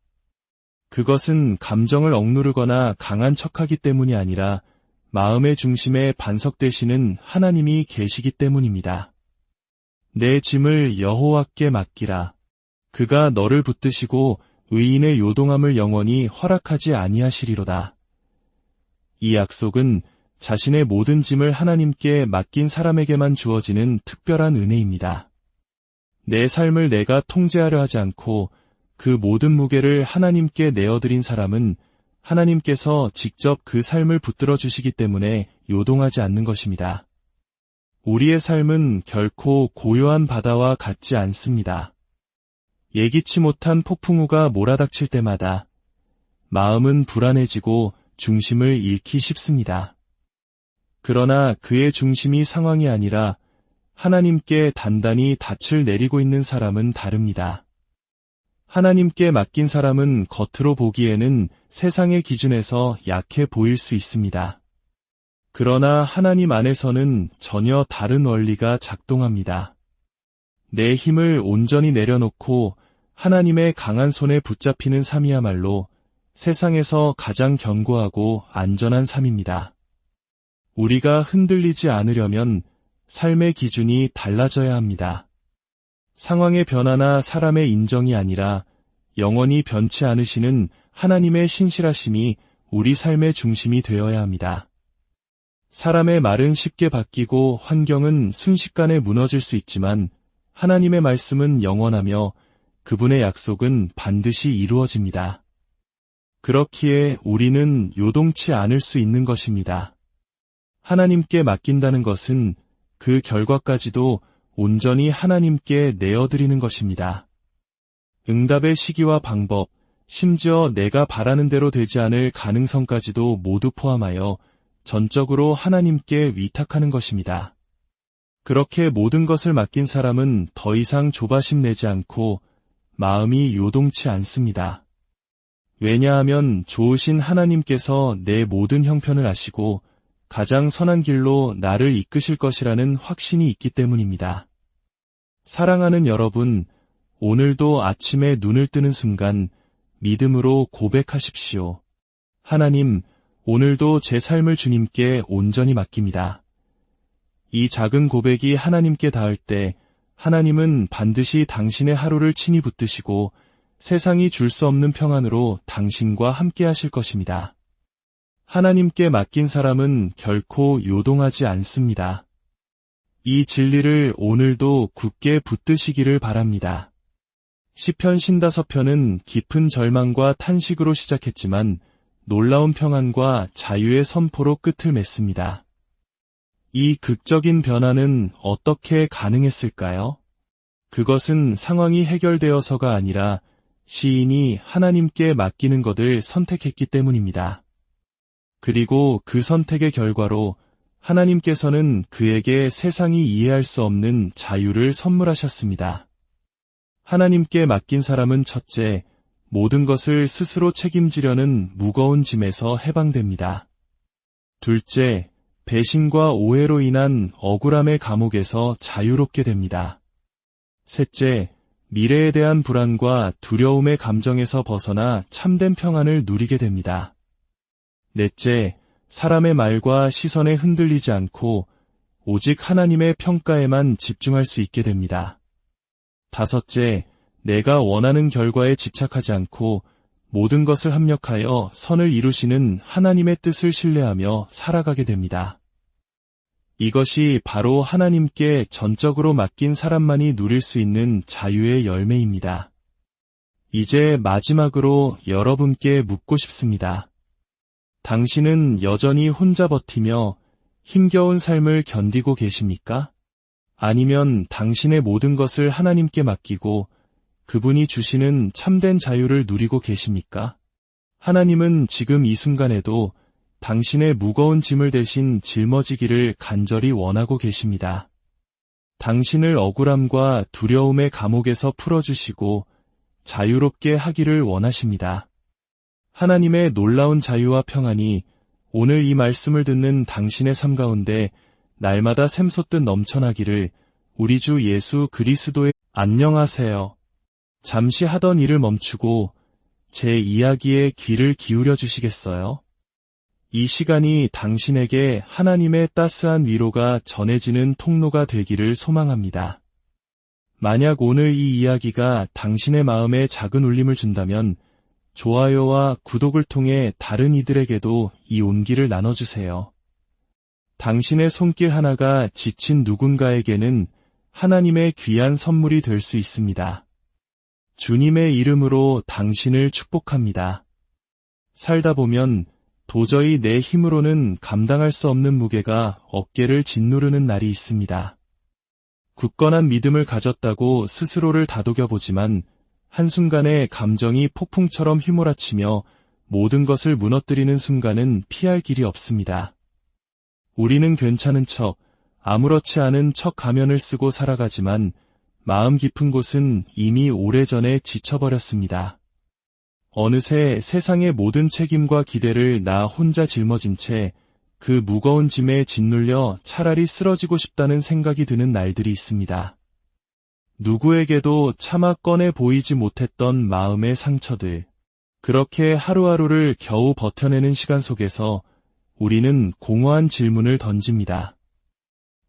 그것은 감정을 억누르거나 강한 척하기 때문이 아니라 마음의 중심에 반석되시는 하나님이 계시기 때문입니다. 내 짐을 여호와께 맡기라. 그가 너를 붙드시고 의인의 요동함을 영원히 허락하지 아니하시리로다. 이 약속은 자신의 모든 짐을 하나님께 맡긴 사람에게만 주어지는 특별한 은혜입니다. 내 삶을 내가 통제하려 하지 않고 그 모든 무게를 하나님께 내어드린 사람은 하나님께서 직접 그 삶을 붙들어 주시기 때문에 요동하지 않는 것입니다. 우리의 삶은 결코 고요한 바다와 같지 않습니다. 예기치 못한 폭풍우가 몰아닥칠 때마다 마음은 불안해지고 중심을 잃기 쉽습니다. 그러나 그의 중심이 상황이 아니라 하나님께 단단히 닻을 내리고 있는 사람은 다릅니다. 하나님께 맡긴 사람은 겉으로 보기에는 세상의 기준에서 약해 보일 수 있습니다. 그러나 하나님 안에서는 전혀 다른 원리가 작동합니다. 내 힘을 온전히 내려놓고 하나님의 강한 손에 붙잡히는 삶이야말로 세상에서 가장 견고하고 안전한 삶입니다. 우리가 흔들리지 않으려면 삶의 기준이 달라져야 합니다. 상황의 변화나 사람의 인정이 아니라 영원히 변치 않으시는 하나님의 신실하심이 우리 삶의 중심이 되어야 합니다. 사람의 말은 쉽게 바뀌고 환경은 순식간에 무너질 수 있지만 하나님의 말씀은 영원하며 그분의 약속은 반드시 이루어집니다. 그렇기에 우리는 요동치 않을 수 있는 것입니다. 하나님께 맡긴다는 것은 그 결과까지도 온전히 하나님께 내어드리는 것입니다. 응답의 시기와 방법, 심지어 내가 바라는 대로 되지 않을 가능성까지도 모두 포함하여 전적으로 하나님께 위탁하는 것입니다. 그렇게 모든 것을 맡긴 사람은 더 이상 조바심 내지 않고 마음이 요동치 않습니다. 왜냐하면 좋으신 하나님께서 내 모든 형편을 아시고 가장 선한 길로 나를 이끄실 것이라는 확신이 있기 때문입니다. 사랑하는 여러분, 오늘도 아침에 눈을 뜨는 순간 믿음으로 고백하십시오. 하나님, 오늘도 제 삶을 주님께 온전히 맡깁니다. 이 작은 고백이 하나님께 닿을 때 하나님은 반드시 당신의 하루를 친히 붙드시고 세상이 줄 수 없는 평안으로 당신과 함께 하실 것입니다. 하나님께 맡긴 사람은 결코 요동하지 않습니다. 이 진리를 오늘도 굳게 붙드시기를 바랍니다. 시편 55편은 깊은 절망과 탄식으로 시작했지만 놀라운 평안과 자유의 선포로 끝을 맺습니다. 이 극적인 변화는 어떻게 가능했을까요? 그것은 상황이 해결되어서가 아니라 시인이 하나님께 맡기는 것을 선택했기 때문입니다. 그리고 그 선택의 결과로 하나님께서는 그에게 세상이 이해할 수 없는 자유를 선물하셨습니다. 하나님께 맡긴 사람은 첫째, 모든 것을 스스로 책임지려는 무거운 짐에서 해방됩니다. 둘째, 배신과 오해로 인한 억울함의 감옥에서 자유롭게 됩니다. 셋째, 미래에 대한 불안과 두려움의 감정에서 벗어나 참된 평안을 누리게 됩니다. 넷째, 사람의 말과 시선에 흔들리지 않고 오직 하나님의 평가에만 집중할 수 있게 됩니다. 다섯째, 내가 원하는 결과에 집착하지 않고 모든 것을 합력하여 선을 이루시는 하나님의 뜻을 신뢰하며 살아가게 됩니다. 이것이 바로 하나님께 전적으로 맡긴 사람만이 누릴 수 있는 자유의 열매입니다. 이제 마지막으로 여러분께 묻고 싶습니다. 당신은 여전히 혼자 버티며 힘겨운 삶을 견디고 계십니까? 아니면 당신의 모든 것을 하나님께 맡기고 그분이 주시는 참된 자유를 누리고 계십니까? 하나님은 지금 이 순간에도 당신의 무거운 짐을 대신 짊어지기를 간절히 원하고 계십니다. 당신을 억울함과 두려움의 감옥에서 풀어주시고 자유롭게 하기를 원하십니다. 하나님의 놀라운 자유와 평안이 오늘 이 말씀을 듣는 당신의 삶 가운데 날마다 샘솟듯 넘쳐나기를 우리 주 예수 그리스도의 안녕하세요. 잠시 하던 일을 멈추고 제 이야기에 귀를 기울여 주시겠어요? 이 시간이 당신에게 하나님의 따스한 위로가 전해지는 통로가 되기를 소망합니다. 만약 오늘 이 이야기가 당신의 마음에 작은 울림을 준다면 좋아요와 구독을 통해 다른 이들에게도 이 온기를 나눠주세요. 당신의 손길 하나가 지친 누군가에게는 하나님의 귀한 선물이 될 수 있습니다. 주님의 이름으로 당신을 축복합니다. 살다 보면 도저히 내 힘으로는 감당할 수 없는 무게가 어깨를 짓누르는 날이 있습니다. 굳건한 믿음을 가졌다고 스스로를 다독여보지만 한순간에 감정이 폭풍처럼 휘몰아치며 모든 것을 무너뜨리는 순간은 피할 길이 없습니다. 우리는 괜찮은 척, 아무렇지 않은 척 가면을 쓰고 살아가지만 마음 깊은 곳은 이미 오래전에 지쳐버렸습니다. 어느새 세상의 모든 책임과 기대를 나 혼자 짊어진 채 그 무거운 짐에 짓눌려 차라리 쓰러지고 싶다는 생각이 드는 날들이 있습니다. 누구에게도 차마 꺼내 보이지 못했던 마음의 상처들. 그렇게 하루하루를 겨우 버텨내는 시간 속에서 우리는 공허한 질문을 던집니다.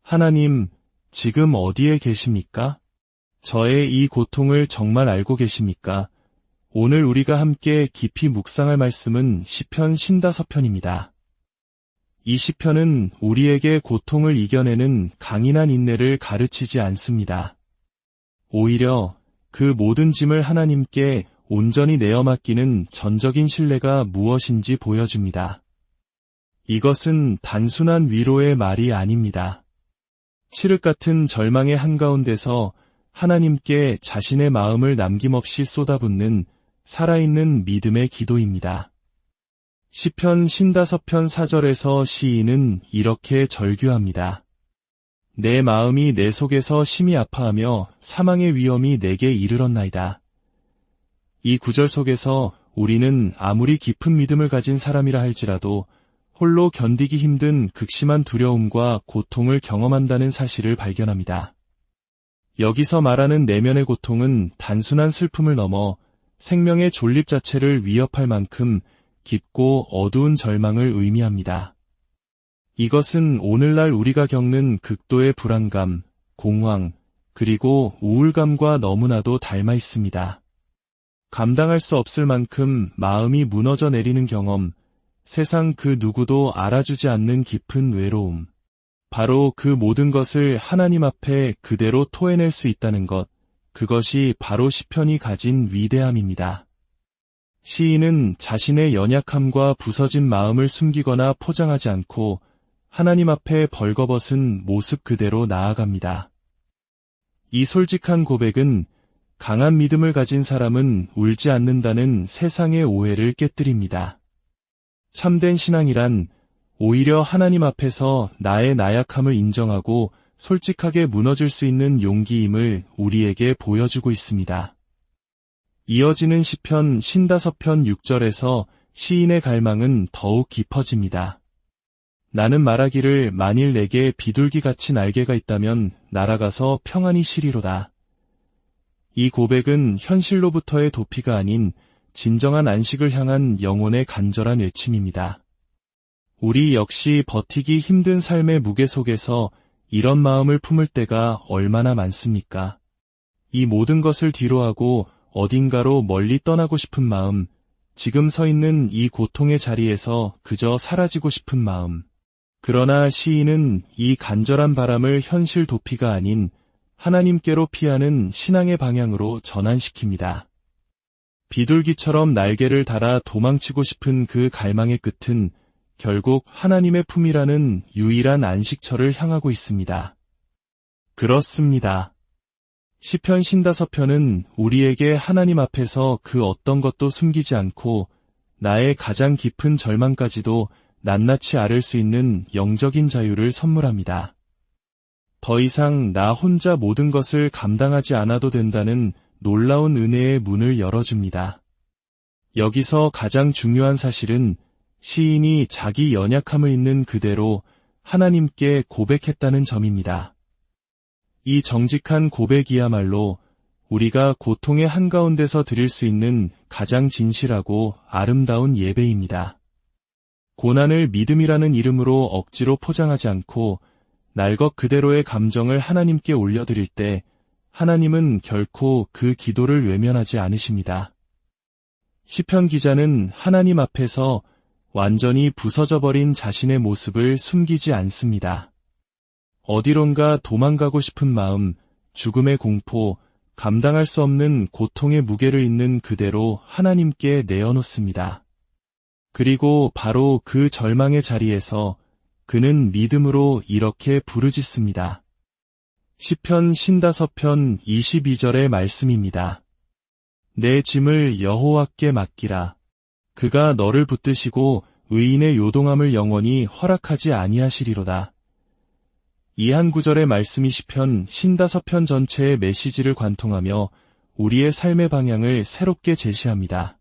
하나님, 지금 어디에 계십니까? 저의 이 고통을 정말 알고 계십니까? 오늘 우리가 함께 깊이 묵상할 말씀은 시편 55편입니다. 이 시편은 우리에게 고통을 이겨내는 강인한 인내를 가르치지 않습니다. 오히려 그 모든 짐을 하나님께 온전히 내어 맡기는 전적인 신뢰가 무엇인지 보여줍니다. 이것은 단순한 위로의 말이 아닙니다. 칠흑 같은 절망의 한가운데서 하나님께 자신의 마음을 남김없이 쏟아붓는 살아있는 믿음의 기도입니다. 시편 55편 4절에서 시인은 이렇게 절규합니다. 내 마음이 내 속에서 심히 아파하며 사망의 위험이 내게 이르렀나이다. 이 구절 속에서 우리는 아무리 깊은 믿음을 가진 사람이라 할지라도 홀로 견디기 힘든 극심한 두려움과 고통을 경험한다는 사실을 발견합니다. 여기서 말하는 내면의 고통은 단순한 슬픔을 넘어 생명의 존립 자체를 위협할 만큼 깊고 어두운 절망을 의미합니다. 이것은 오늘날 우리가 겪는 극도의 불안감, 공황, 그리고 우울감과 너무나도 닮아 있습니다. 감당할 수 없을 만큼 마음이 무너져 내리는 경험, 세상 그 누구도 알아주지 않는 깊은 외로움. 바로 그 모든 것을 하나님 앞에 그대로 토해낼 수 있다는 것, 그것이 바로 시편이 가진 위대함입니다. 시인은 자신의 연약함과 부서진 마음을 숨기거나 포장하지 않고 하나님 앞에 벌거벗은 모습 그대로 나아갑니다. 이 솔직한 고백은 강한 믿음을 가진 사람은 울지 않는다는 세상의 오해를 깨뜨립니다. 참된 신앙이란 오히려 하나님 앞에서 나의 나약함을 인정하고 솔직하게 무너질 수 있는 용기임을 우리에게 보여주고 있습니다. 이어지는 시편 55편 6절에서 시인의 갈망은 더욱 깊어집니다. 나는 말하기를 만일 내게 비둘기같이 날개가 있다면 날아가서 평안히 쉬리로다. 이 고백은 현실로부터의 도피가 아닌 진정한 안식을 향한 영혼의 간절한 외침입니다. 우리 역시 버티기 힘든 삶의 무게 속에서 이런 마음을 품을 때가 얼마나 많습니까? 이 모든 것을 뒤로하고 어딘가로 멀리 떠나고 싶은 마음, 지금 서 있는 이 고통의 자리에서 그저 사라지고 싶은 마음. 그러나 시인은 이 간절한 바람을 현실 도피가 아닌 하나님께로 피하는 신앙의 방향으로 전환시킵니다. 비둘기처럼 날개를 달아 도망치고 싶은 그 갈망의 끝은 결국 하나님의 품이라는 유일한 안식처를 향하고 있습니다. 그렇습니다. 시편 55편은 우리에게 하나님 앞에서 그 어떤 것도 숨기지 않고 나의 가장 깊은 절망까지도 낱낱이 앓을 수 있는 영적인 자유를 선물합니다. 더 이상 나 혼자 모든 것을 감당하지 않아도 된다는 놀라운 은혜의 문을 열어줍니다. 여기서 가장 중요한 사실은 시인이 자기 연약함을 있는 그대로 하나님께 고백했다는 점입니다. 이 정직한 고백이야말로 우리가 고통의 한가운데서 드릴 수 있는 가장 진실하고 아름다운 예배입니다. 고난을 믿음이라는 이름으로 억지로 포장하지 않고 날 것 그대로의 감정을 하나님께 올려드릴 때 하나님은 결코 그 기도를 외면하지 않으십니다. 시편 기자는 하나님 앞에서 완전히 부서져버린 자신의 모습을 숨기지 않습니다. 어디론가 도망가고 싶은 마음, 죽음의 공포, 감당할 수 없는 고통의 무게를 있는 그대로 하나님께 내어놓습니다. 그리고 바로 그 절망의 자리에서 그는 믿음으로 이렇게 부르짖습니다. 시편 55편 22절의 말씀입니다. 내 짐을 여호와께 맡기라. 그가 너를 붙드시고 의인의 요동함을 영원히 허락하지 아니하시리로다. 이 한 구절의 말씀이 시편 55편 전체의 메시지를 관통하며 우리의 삶의 방향을 새롭게 제시합니다.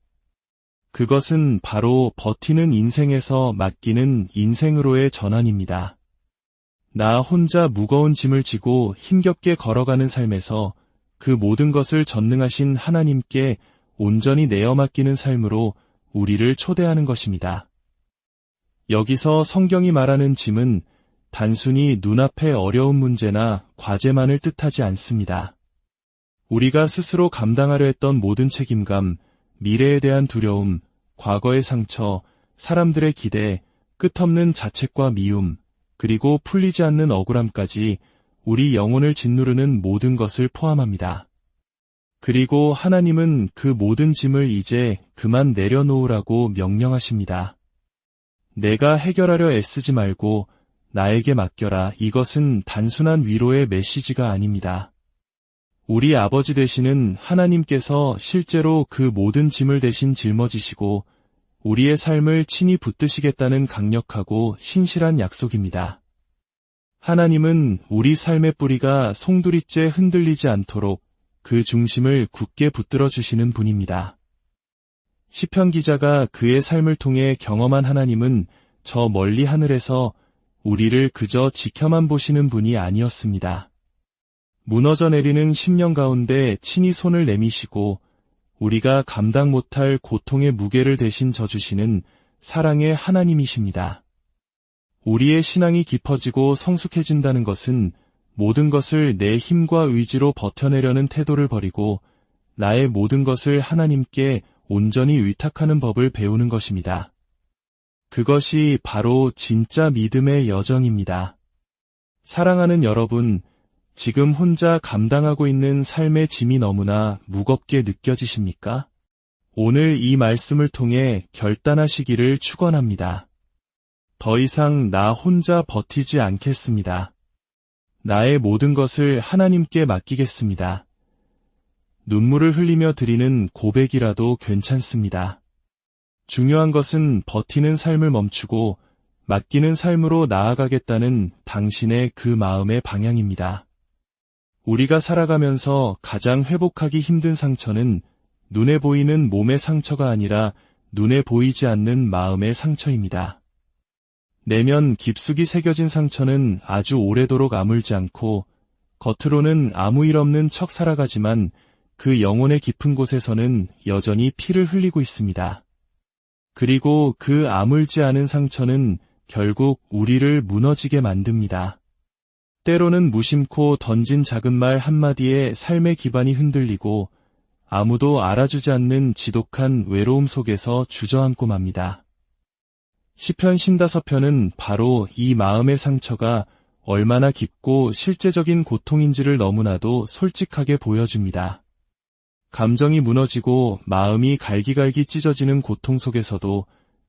그것은 바로 버티는 인생에서 맡기는 인생으로의 전환입니다. 나 혼자 무거운 짐을 지고 힘겹게 걸어가는 삶에서 그 모든 것을 전능하신 하나님께 온전히 내어 맡기는 삶으로 우리를 초대하는 것입니다. 여기서 성경이 말하는 짐은 단순히 눈앞의 어려운 문제나 과제만을 뜻하지 않습니다. 우리가 스스로 감당하려 했던 모든 책임감, 미래에 대한 두려움, 과거의 상처, 사람들의 기대, 끝없는 자책과 미움, 그리고 풀리지 않는 억울함까지 우리 영혼을 짓누르는 모든 것을 포함합니다. 그리고 하나님은 그 모든 짐을 이제 그만 내려놓으라고 명령하십니다. 내가 해결하려 애쓰지 말고 나에게 맡겨라. 이것은 단순한 위로의 메시지가 아닙니다. 우리 아버지 되시는 하나님께서 실제로 그 모든 짐을 대신 짊어지시고 우리의 삶을 친히 붙드시겠다는 강력하고 신실한 약속입니다. 하나님은 우리 삶의 뿌리가 송두리째 흔들리지 않도록 그 중심을 굳게 붙들어 주시는 분입니다. 시편 기자가 그의 삶을 통해 경험한 하나님은 저 멀리 하늘에서 우리를 그저 지켜만 보시는 분이 아니었습니다. 무너져 내리는 심령 가운데 친히 손을 내미시고 우리가 감당 못할 고통의 무게를 대신 져주시는 사랑의 하나님이십니다. 우리의 신앙이 깊어지고 성숙해진다는 것은 모든 것을 내 힘과 의지로 버텨내려는 태도를 버리고 나의 모든 것을 하나님께 온전히 의탁하는 법을 배우는 것입니다. 그것이 바로 진짜 믿음의 여정입니다. 사랑하는 여러분, 지금 혼자 감당하고 있는 삶의 짐이 너무나 무겁게 느껴지십니까? 오늘 이 말씀을 통해 결단하시기를 축원합니다. 더 이상 나 혼자 버티지 않겠습니다. 나의 모든 것을 하나님께 맡기겠습니다. 눈물을 흘리며 드리는 고백이라도 괜찮습니다. 중요한 것은 버티는 삶을 멈추고 맡기는 삶으로 나아가겠다는 당신의 그 마음의 방향입니다. 우리가 살아가면서 가장 회복하기 힘든 상처는 눈에 보이는 몸의 상처가 아니라 눈에 보이지 않는 마음의 상처입니다. 내면 깊숙이 새겨진 상처는 아주 오래도록 아물지 않고 겉으로는 아무 일 없는 척 살아가지만 그 영혼의 깊은 곳에서는 여전히 피를 흘리고 있습니다. 그리고 그 아물지 않은 상처는 결국 우리를 무너지게 만듭니다. 때로는 무심코 던진 작은 말 한마디에 삶의 기반이 흔들리고 아무도 알아주지 않는 지독한 외로움 속에서 주저앉고 맙니다. 시편 55편은 바로 이 마음의 상처가 얼마나 깊고 실제적인 고통인지를 너무나도 솔직하게 보여줍니다. 감정이 무너지고 마음이 갈기갈기 찢어지는 고통 속에서도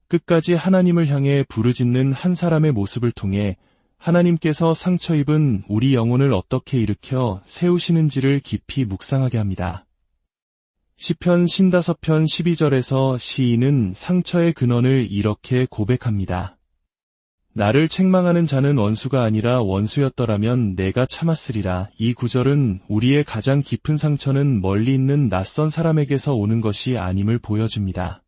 끝까지 하나님을 향해 부르짖는 한 사람의 모습을 통해 하나님께서 상처 입은 우리 영혼을 어떻게 일으켜 세우시는지를 깊이 묵상하게 합니다. 시편 55편 12절에서 시인은 상처의 근원을 이렇게 고백합니다. 나를 책망하는 자는 원수가 아니라 원수였더라면 내가 참았으리라. 이 구절은 우리의 가장 깊은 상처는 멀리 있는 낯선 사람에게서 오는 것이 아님을 보여줍니다.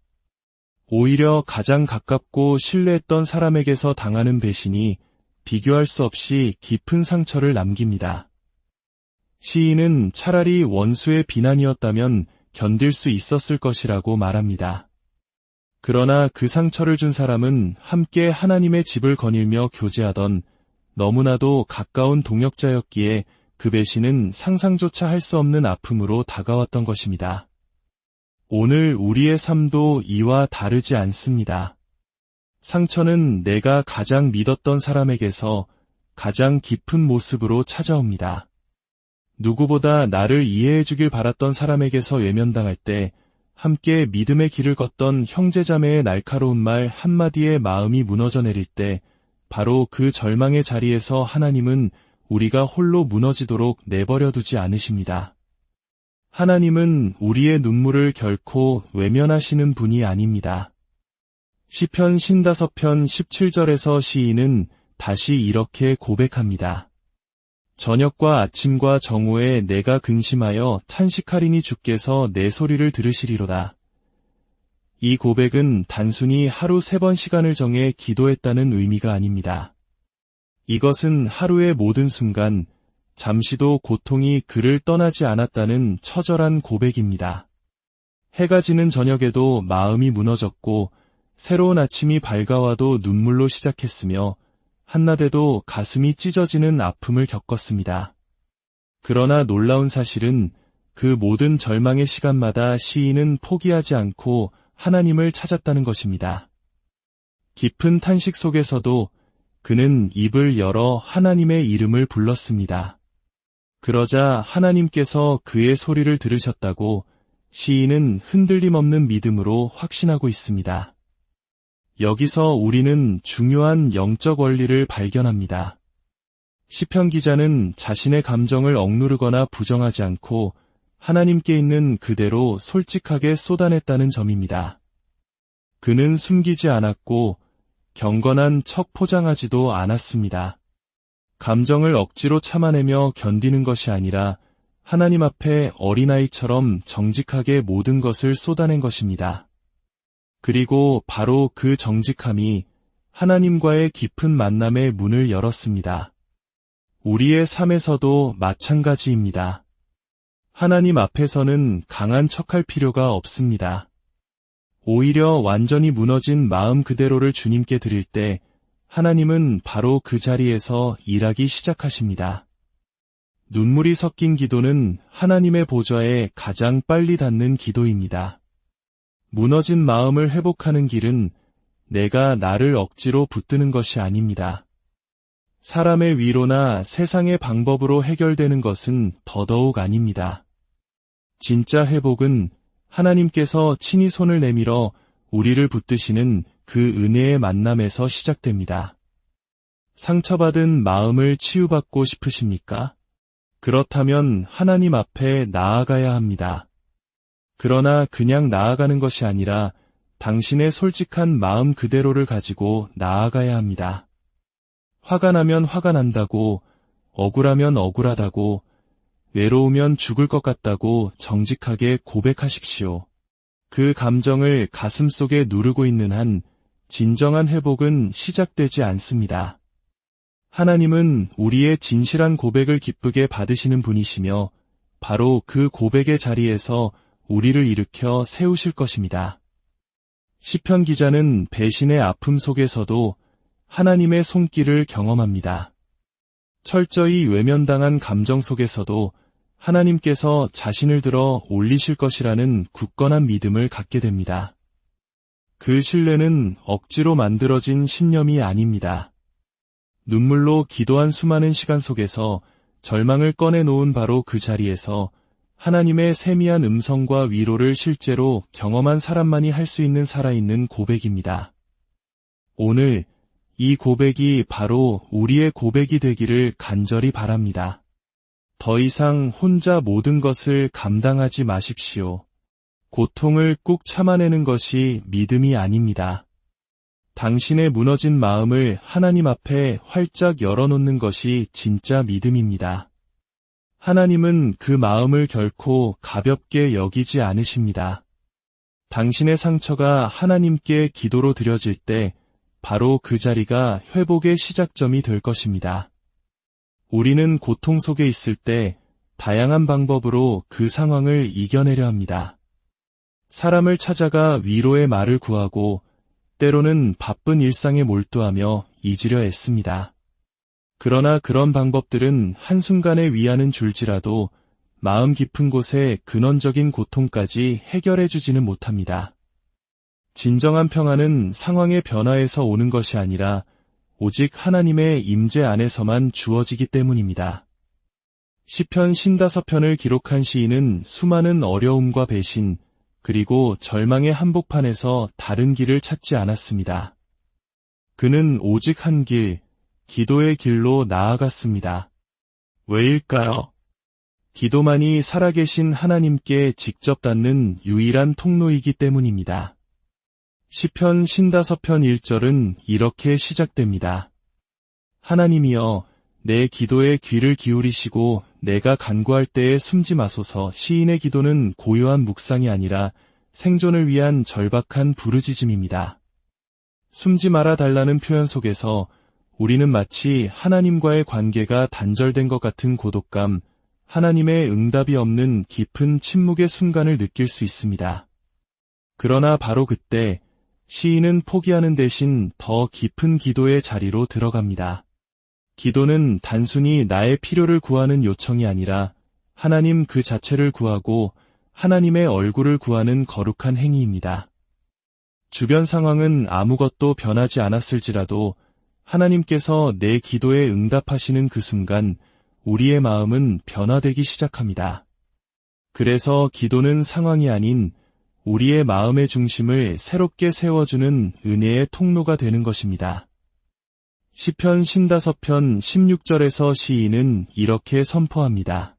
오히려 가장 가깝고 신뢰했던 사람에게서 당하는 배신이 비교할 수 없이 깊은 상처를 남깁니다. 시인은 차라리 원수의 비난이었다면 견딜 수 있었을 것이라고 말합니다. 그러나 그 상처를 준 사람은 함께 하나님의 집을 거닐며 교제하던 너무나도 가까운 동역자였기에 그 배신은 상상조차 할 수 없는 아픔으로 다가왔던 것입니다. 오늘 우리의 삶도 이와 다르지 않습니다. 상처는 내가 가장 믿었던 사람에게서 가장 깊은 모습으로 찾아옵니다. 누구보다 나를 이해해 주길 바랐던 사람에게서 외면당할 때 함께 믿음의 길을 걷던 형제자매의 날카로운 말 한마디에 마음이 무너져 내릴 때 바로 그 절망의 자리에서 하나님은 우리가 홀로 무너지도록 내버려 두지 않으십니다. 하나님은 우리의 눈물을 결코 외면하시는 분이 아닙니다. 시편 55편 17절에서 시인은 다시 이렇게 고백합니다. 저녁과 아침과 정오에 내가 근심하여 탄식하리니 주께서 내 소리를 들으시리로다. 이 고백은 단순히 하루 3번 시간을 정해 기도했다는 의미가 아닙니다. 이것은 하루의 모든 순간, 잠시도 고통이 그를 떠나지 않았다는 처절한 고백입니다. 해가 지는 저녁에도 마음이 무너졌고 새로운 아침이 밝아와도 눈물로 시작했으며 한낮에도 가슴이 찢어지는 아픔을 겪었습니다. 그러나 놀라운 사실은 그 모든 절망의 시간마다 시인은 포기하지 않고 하나님을 찾았다는 것입니다. 깊은 탄식 속에서도 그는 입을 열어 하나님의 이름을 불렀습니다. 그러자 하나님께서 그의 소리를 들으셨다고 시인은 흔들림 없는 믿음으로 확신하고 있습니다. 여기서 우리는 중요한 영적 원리를 발견합니다. 시편 기자는 자신의 감정을 억누르거나 부정하지 않고 하나님께 있는 그대로 솔직하게 쏟아냈다는 점입니다. 그는 숨기지 않았고 경건한 척 포장하지도 않았습니다. 감정을 억지로 참아내며 견디는 것이 아니라 하나님 앞에 어린아이처럼 정직하게 모든 것을 쏟아낸 것입니다. 그리고 바로 그 정직함이 하나님과의 깊은 만남의 문을 열었습니다. 우리의 삶에서도 마찬가지입니다. 하나님 앞에서는 강한 척할 필요가 없습니다. 오히려 완전히 무너진 마음 그대로를 주님께 드릴 때 하나님은 바로 그 자리에서 일하기 시작하십니다. 눈물이 섞인 기도는 하나님의 보좌에 가장 빨리 닿는 기도입니다. 무너진 마음을 회복하는 길은 내가 나를 억지로 붙드는 것이 아닙니다. 사람의 위로나 세상의 방법으로 해결되는 것은 더더욱 아닙니다. 진짜 회복은 하나님께서 친히 손을 내밀어 우리를 붙드시는 그 은혜의 만남에서 시작됩니다. 상처받은 마음을 치유받고 싶으십니까? 그렇다면 하나님 앞에 나아가야 합니다. 그러나 그냥 나아가는 것이 아니라 당신의 솔직한 마음 그대로를 가지고 나아가야 합니다. 화가 나면 화가 난다고, 억울하면 억울하다고, 외로우면 죽을 것 같다고 정직하게 고백하십시오. 그 감정을 가슴속에 누르고 있는 한 진정한 회복은 시작되지 않습니다. 하나님은 우리의 진실한 고백을 기쁘게 받으시는 분이시며 바로 그 고백의 자리에서 우리를 일으켜 세우실 것입니다. 시편 기자는 배신의 아픔 속에서도 하나님의 손길을 경험합니다. 철저히 외면당한 감정 속에서도 하나님께서 자신을 들어 올리실 것이라는 굳건한 믿음을 갖게 됩니다. 그 신뢰는 억지로 만들어진 신념이 아닙니다. 눈물로 기도한 수많은 시간 속에서 절망을 꺼내놓은 바로 그 자리에서 하나님의 세미한 음성과 위로를 실제로 경험한 사람만이 할 수 있는 살아있는 고백입니다. 오늘 이 고백이 바로 우리의 고백이 되기를 간절히 바랍니다. 더 이상 혼자 모든 것을 감당하지 마십시오. 고통을 꾹 참아내는 것이 믿음이 아닙니다. 당신의 무너진 마음을 하나님 앞에 활짝 열어놓는 것이 진짜 믿음입니다. 하나님은 그 마음을 결코 가볍게 여기지 않으십니다. 당신의 상처가 하나님께 기도로 드려질 때 바로 그 자리가 회복의 시작점이 될 것입니다. 우리는 고통 속에 있을 때 다양한 방법으로 그 상황을 이겨내려 합니다. 사람을 찾아가 위로의 말을 구하고 때로는 바쁜 일상에 몰두하며 잊으려 애씁니다. 그러나 그런 방법들은 한순간의 위안은 줄지라도 마음 깊은 곳의 근원적인 고통까지 해결해주지는 못합니다. 진정한 평안은 상황의 변화에서 오는 것이 아니라 오직 하나님의 임재 안에서만 주어지기 때문입니다. 시편 55편을 기록한 시인은 수많은 어려움과 배신, 그리고 절망의 한복판에서 다른 길을 찾지 않았습니다. 그는 오직 한 길, 기도의 길로 나아갔습니다. 왜일까요? 기도만이 살아계신 하나님께 직접 닿는 유일한 통로이기 때문입니다. 시편 55편 1절은 이렇게 시작됩니다. 하나님이여, 내 기도에 귀를 기울이시고 내가 간구할 때에 숨지 마소서. 시인의 기도는 고요한 묵상이 아니라 생존을 위한 절박한 부르짖음입니다. 숨지 말아 달라는 표현 속에서 우리는 마치 하나님과의 관계가 단절된 것 같은 고독감, 하나님의 응답이 없는 깊은 침묵의 순간을 느낄 수 있습니다. 그러나 바로 그때 시인은 포기하는 대신 더 깊은 기도의 자리로 들어갑니다. 기도는 단순히 나의 필요를 구하는 요청이 아니라 하나님 그 자체를 구하고 하나님의 얼굴을 구하는 거룩한 행위입니다. 주변 상황은 아무것도 변하지 않았을지라도 하나님께서 내 기도에 응답하시는 그 순간 우리의 마음은 변화되기 시작합니다. 그래서 기도는 상황이 아닌 우리의 마음의 중심을 새롭게 세워주는 은혜의 통로가 되는 것입니다. 시편 55편 16절에서 시인은 이렇게 선포합니다.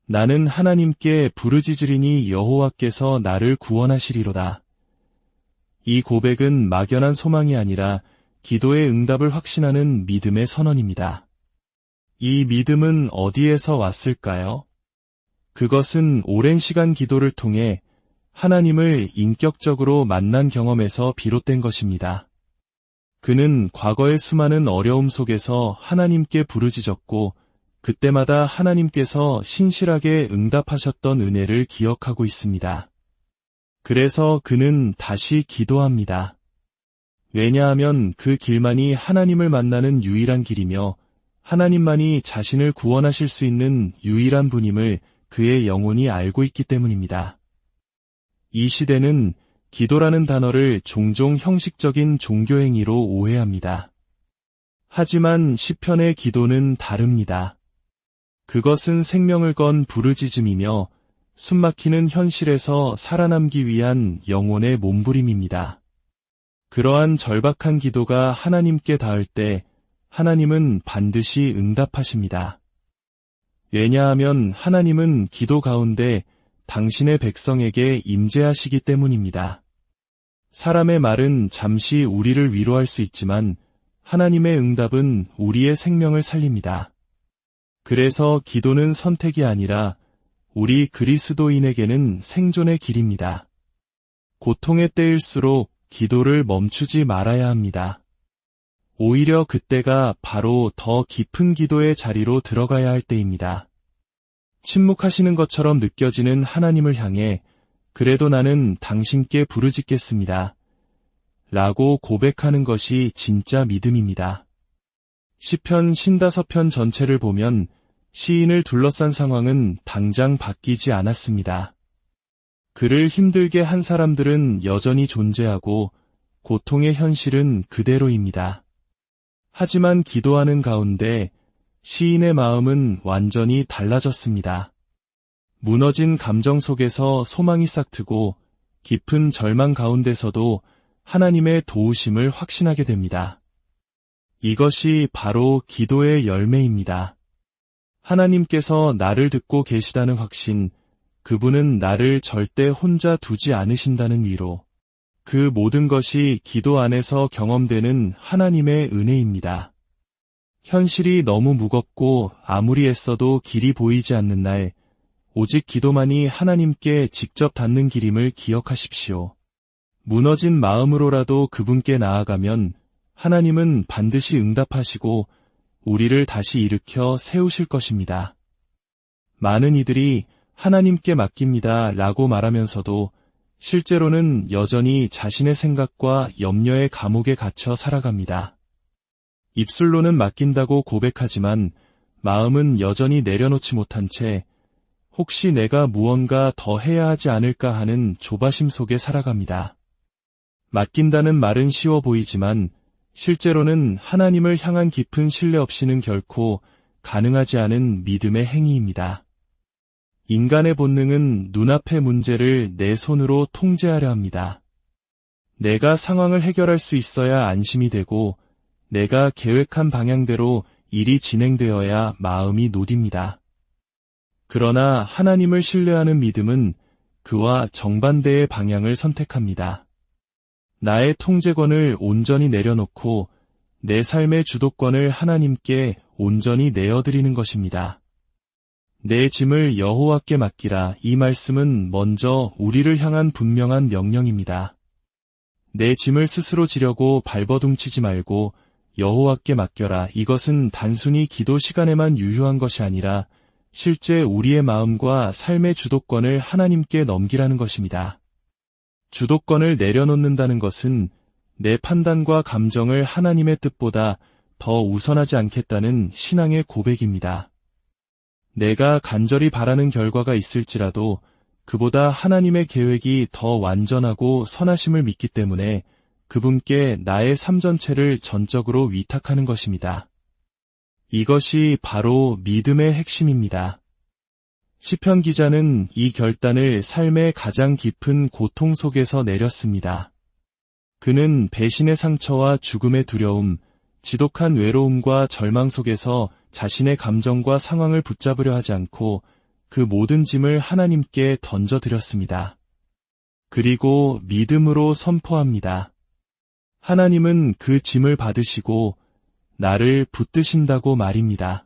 나는 하나님께 부르짖으리니 여호와께서 나를 구원하시리로다. 이 고백은 막연한 소망이 아니라 기도의 응답을 확신하는 믿음의 선언입니다. 이 믿음은 어디에서 왔을까요? 그것은 오랜 시간 기도를 통해 하나님을 인격적으로 만난 경험에서 비롯된 것입니다. 그는 과거의 수많은 어려움 속에서 하나님께 부르짖었고 그때마다 하나님께서 신실하게 응답하셨던 은혜를 기억하고 있습니다. 그래서 그는 다시 기도합니다. 왜냐하면 그 길만이 하나님을 만나는 유일한 길이며 하나님만이 자신을 구원하실 수 있는 유일한 분임을 그의 영혼이 알고 있기 때문입니다. 이 시대는 기도라는 단어를 종종 형식적인 종교행위로 오해합니다. 하지만 시편의 기도는 다릅니다. 그것은 생명을 건 부르짖음이며 숨막히는 현실에서 살아남기 위한 영혼의 몸부림입니다. 그러한 절박한 기도가 하나님께 닿을 때 하나님은 반드시 응답하십니다. 왜냐하면 하나님은 기도 가운데 당신의 백성에게 임재하시기 때문입니다. 사람의 말은 잠시 우리를 위로할 수 있지만 하나님의 응답은 우리의 생명을 살립니다. 그래서 기도는 선택이 아니라 우리 그리스도인에게는 생존의 길입니다. 고통의 때일수록 기도를 멈추지 말아야 합니다. 오히려 그때가 바로 더 깊은 기도의 자리로 들어가야 할 때입니다. 침묵하시는 것처럼 느껴지는 하나님을 향해 그래도 나는 당신께 부르짖겠습니다. 라고 고백하는 것이 진짜 믿음입니다. 시편 55편 전체를 보면 시인을 둘러싼 상황은 당장 바뀌지 않았습니다. 그를 힘들게 한 사람들은 여전히 존재하고 고통의 현실은 그대로입니다. 하지만 기도하는 가운데 시인의 마음은 완전히 달라졌습니다. 무너진 감정 속에서 소망이 싹트고 깊은 절망 가운데서도 하나님의 도우심을 확신하게 됩니다. 이것이 바로 기도의 열매입니다. 하나님께서 나를 듣고 계시다는 확신, 그분은 나를 절대 혼자 두지 않으신다는 위로, 그 모든 것이 기도 안에서 경험되는 하나님의 은혜입니다. 현실이 너무 무겁고 아무리 애써도 길이 보이지 않는 날, 오직 기도만이 하나님께 직접 닿는 길임을 기억하십시오. 무너진 마음으로라도 그분께 나아가면 하나님은 반드시 응답하시고 우리를 다시 일으켜 세우실 것입니다. 많은 이들이 하나님께 맡깁니다 라고 말하면서도 실제로는 여전히 자신의 생각과 염려의 감옥에 갇혀 살아갑니다. 입술로는 맡긴다고 고백하지만 마음은 여전히 내려놓지 못한 채 혹시 내가 무언가 더 해야 하지 않을까 하는 조바심 속에 살아갑니다. 맡긴다는 말은 쉬워 보이지만 실제로는 하나님을 향한 깊은 신뢰 없이는 결코 가능하지 않은 믿음의 행위입니다. 인간의 본능은 눈앞의 문제를 내 손으로 통제하려 합니다. 내가 상황을 해결할 수 있어야 안심이 되고 내가 계획한 방향대로 일이 진행되어야 마음이 놓입니다. 그러나 하나님을 신뢰하는 믿음은 그와 정반대의 방향을 선택합니다. 나의 통제권을 온전히 내려놓고 내 삶의 주도권을 하나님께 온전히 내어드리는 것입니다. 내 짐을 여호와께 맡기라. 이 말씀은 먼저 우리를 향한 분명한 명령입니다. 내 짐을 스스로 지려고 발버둥치지 말고 여호와께 맡겨라. 이것은 단순히 기도 시간에만 유효한 것이 아니라 실제 우리의 마음과 삶의 주도권을 하나님께 넘기라는 것입니다. 주도권을 내려놓는다는 것은 내 판단과 감정을 하나님의 뜻보다 더 우선하지 않겠다는 신앙의 고백입니다. 내가 간절히 바라는 결과가 있을지라도 그보다 하나님의 계획이 더 완전하고 선하심을 믿기 때문에 그분께 나의 삶 전체를 전적으로 위탁하는 것입니다. 이것이 바로 믿음의 핵심입니다. 시편 기자는 이 결단을 삶의 가장 깊은 고통 속에서 내렸습니다. 그는 배신의 상처와 죽음의 두려움, 지독한 외로움과 절망 속에서 자신의 감정과 상황을 붙잡으려 하지 않고 그 모든 짐을 하나님께 던져드렸습니다. 그리고 믿음으로 선포합니다. 하나님은 그 짐을 받으시고 나를 붙드신다고 말입니다.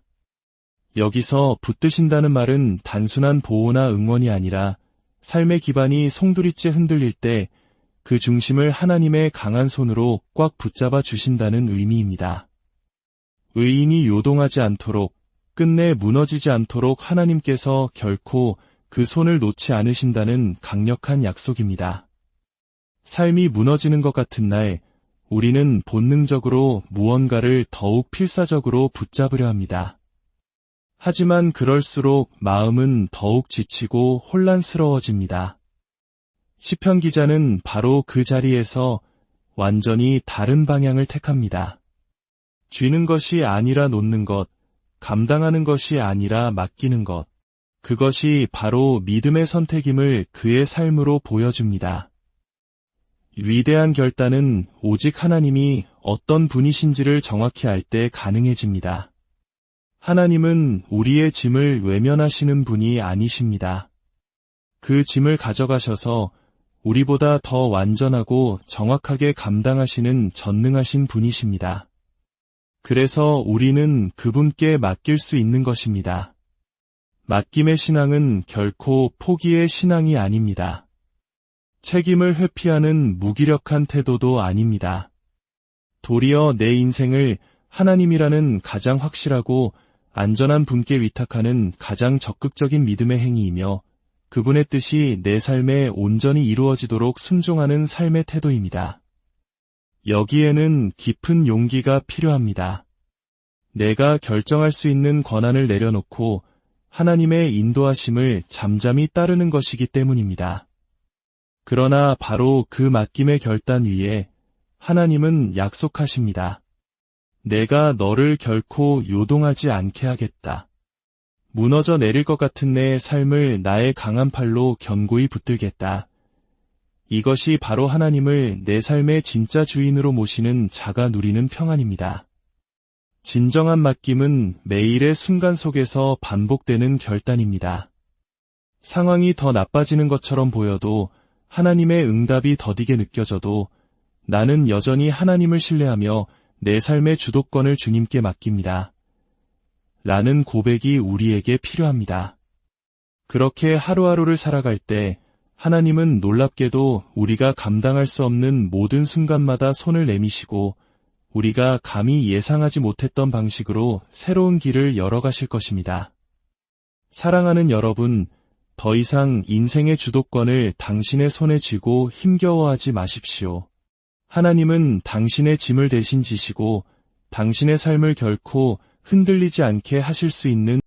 여기서 붙드신다는 말은 단순한 보호나 응원이 아니라 삶의 기반이 송두리째 흔들릴 때 그 중심을 하나님의 강한 손으로 꽉 붙잡아 주신다는 의미입니다. 의인이 요동하지 않도록, 끝내 무너지지 않도록 하나님께서 결코 그 손을 놓지 않으신다는 강력한 약속입니다. 삶이 무너지는 것 같은 날, 우리는 본능적으로 무언가를 더욱 필사적으로 붙잡으려 합니다. 하지만 그럴수록 마음은 더욱 지치고 혼란스러워집니다. 시편 기자는 바로 그 자리에서 완전히 다른 방향을 택합니다. 쥐는 것이 아니라 놓는 것, 감당하는 것이 아니라 맡기는 것, 그것이 바로 믿음의 선택임을 그의 삶으로 보여줍니다. 위대한 결단은 오직 하나님이 어떤 분이신지를 정확히 알 때 가능해집니다. 하나님은 우리의 짐을 외면하시는 분이 아니십니다. 그 짐을 가져가셔서 우리보다 더 완전하고 정확하게 감당하시는 전능하신 분이십니다. 그래서 우리는 그분께 맡길 수 있는 것입니다. 맡김의 신앙은 결코 포기의 신앙이 아닙니다. 책임을 회피하는 무기력한 태도도 아닙니다. 도리어 내 인생을 하나님이라는 가장 확실하고 안전한 분께 위탁하는 가장 적극적인 믿음의 행위이며 그분의 뜻이 내 삶에 온전히 이루어지도록 순종하는 삶의 태도입니다. 여기에는 깊은 용기가 필요합니다. 내가 결정할 수 있는 권한을 내려놓고 하나님의 인도하심을 잠잠히 따르는 것이기 때문입니다. 그러나 바로 그 맡김의 결단 위에 하나님은 약속하십니다. 내가 너를 결코 요동하지 않게 하겠다. 무너져 내릴 것 같은 내 삶을 나의 강한 팔로 견고히 붙들겠다. 이것이 바로 하나님을 내 삶의 진짜 주인으로 모시는 자가 누리는 평안입니다. 진정한 맡김은 매일의 순간 속에서 반복되는 결단입니다. 상황이 더 나빠지는 것처럼 보여도 하나님의 응답이 더디게 느껴져도 나는 여전히 하나님을 신뢰하며 내 삶의 주도권을 주님께 맡깁니다. 라는 고백이 우리에게 필요합니다. 그렇게 하루하루를 살아갈 때 하나님은 놀랍게도 우리가 감당할 수 없는 모든 순간마다 손을 내미시고 우리가 감히 예상하지 못했던 방식으로 새로운 길을 열어가실 것입니다. 사랑하는 여러분, 더 이상 인생의 주도권을 당신의 손에 쥐고 힘겨워하지 마십시오. 하나님은 당신의 짐을 대신 지시고 당신의 삶을 결코 흔들리지 않게 하실 수 있는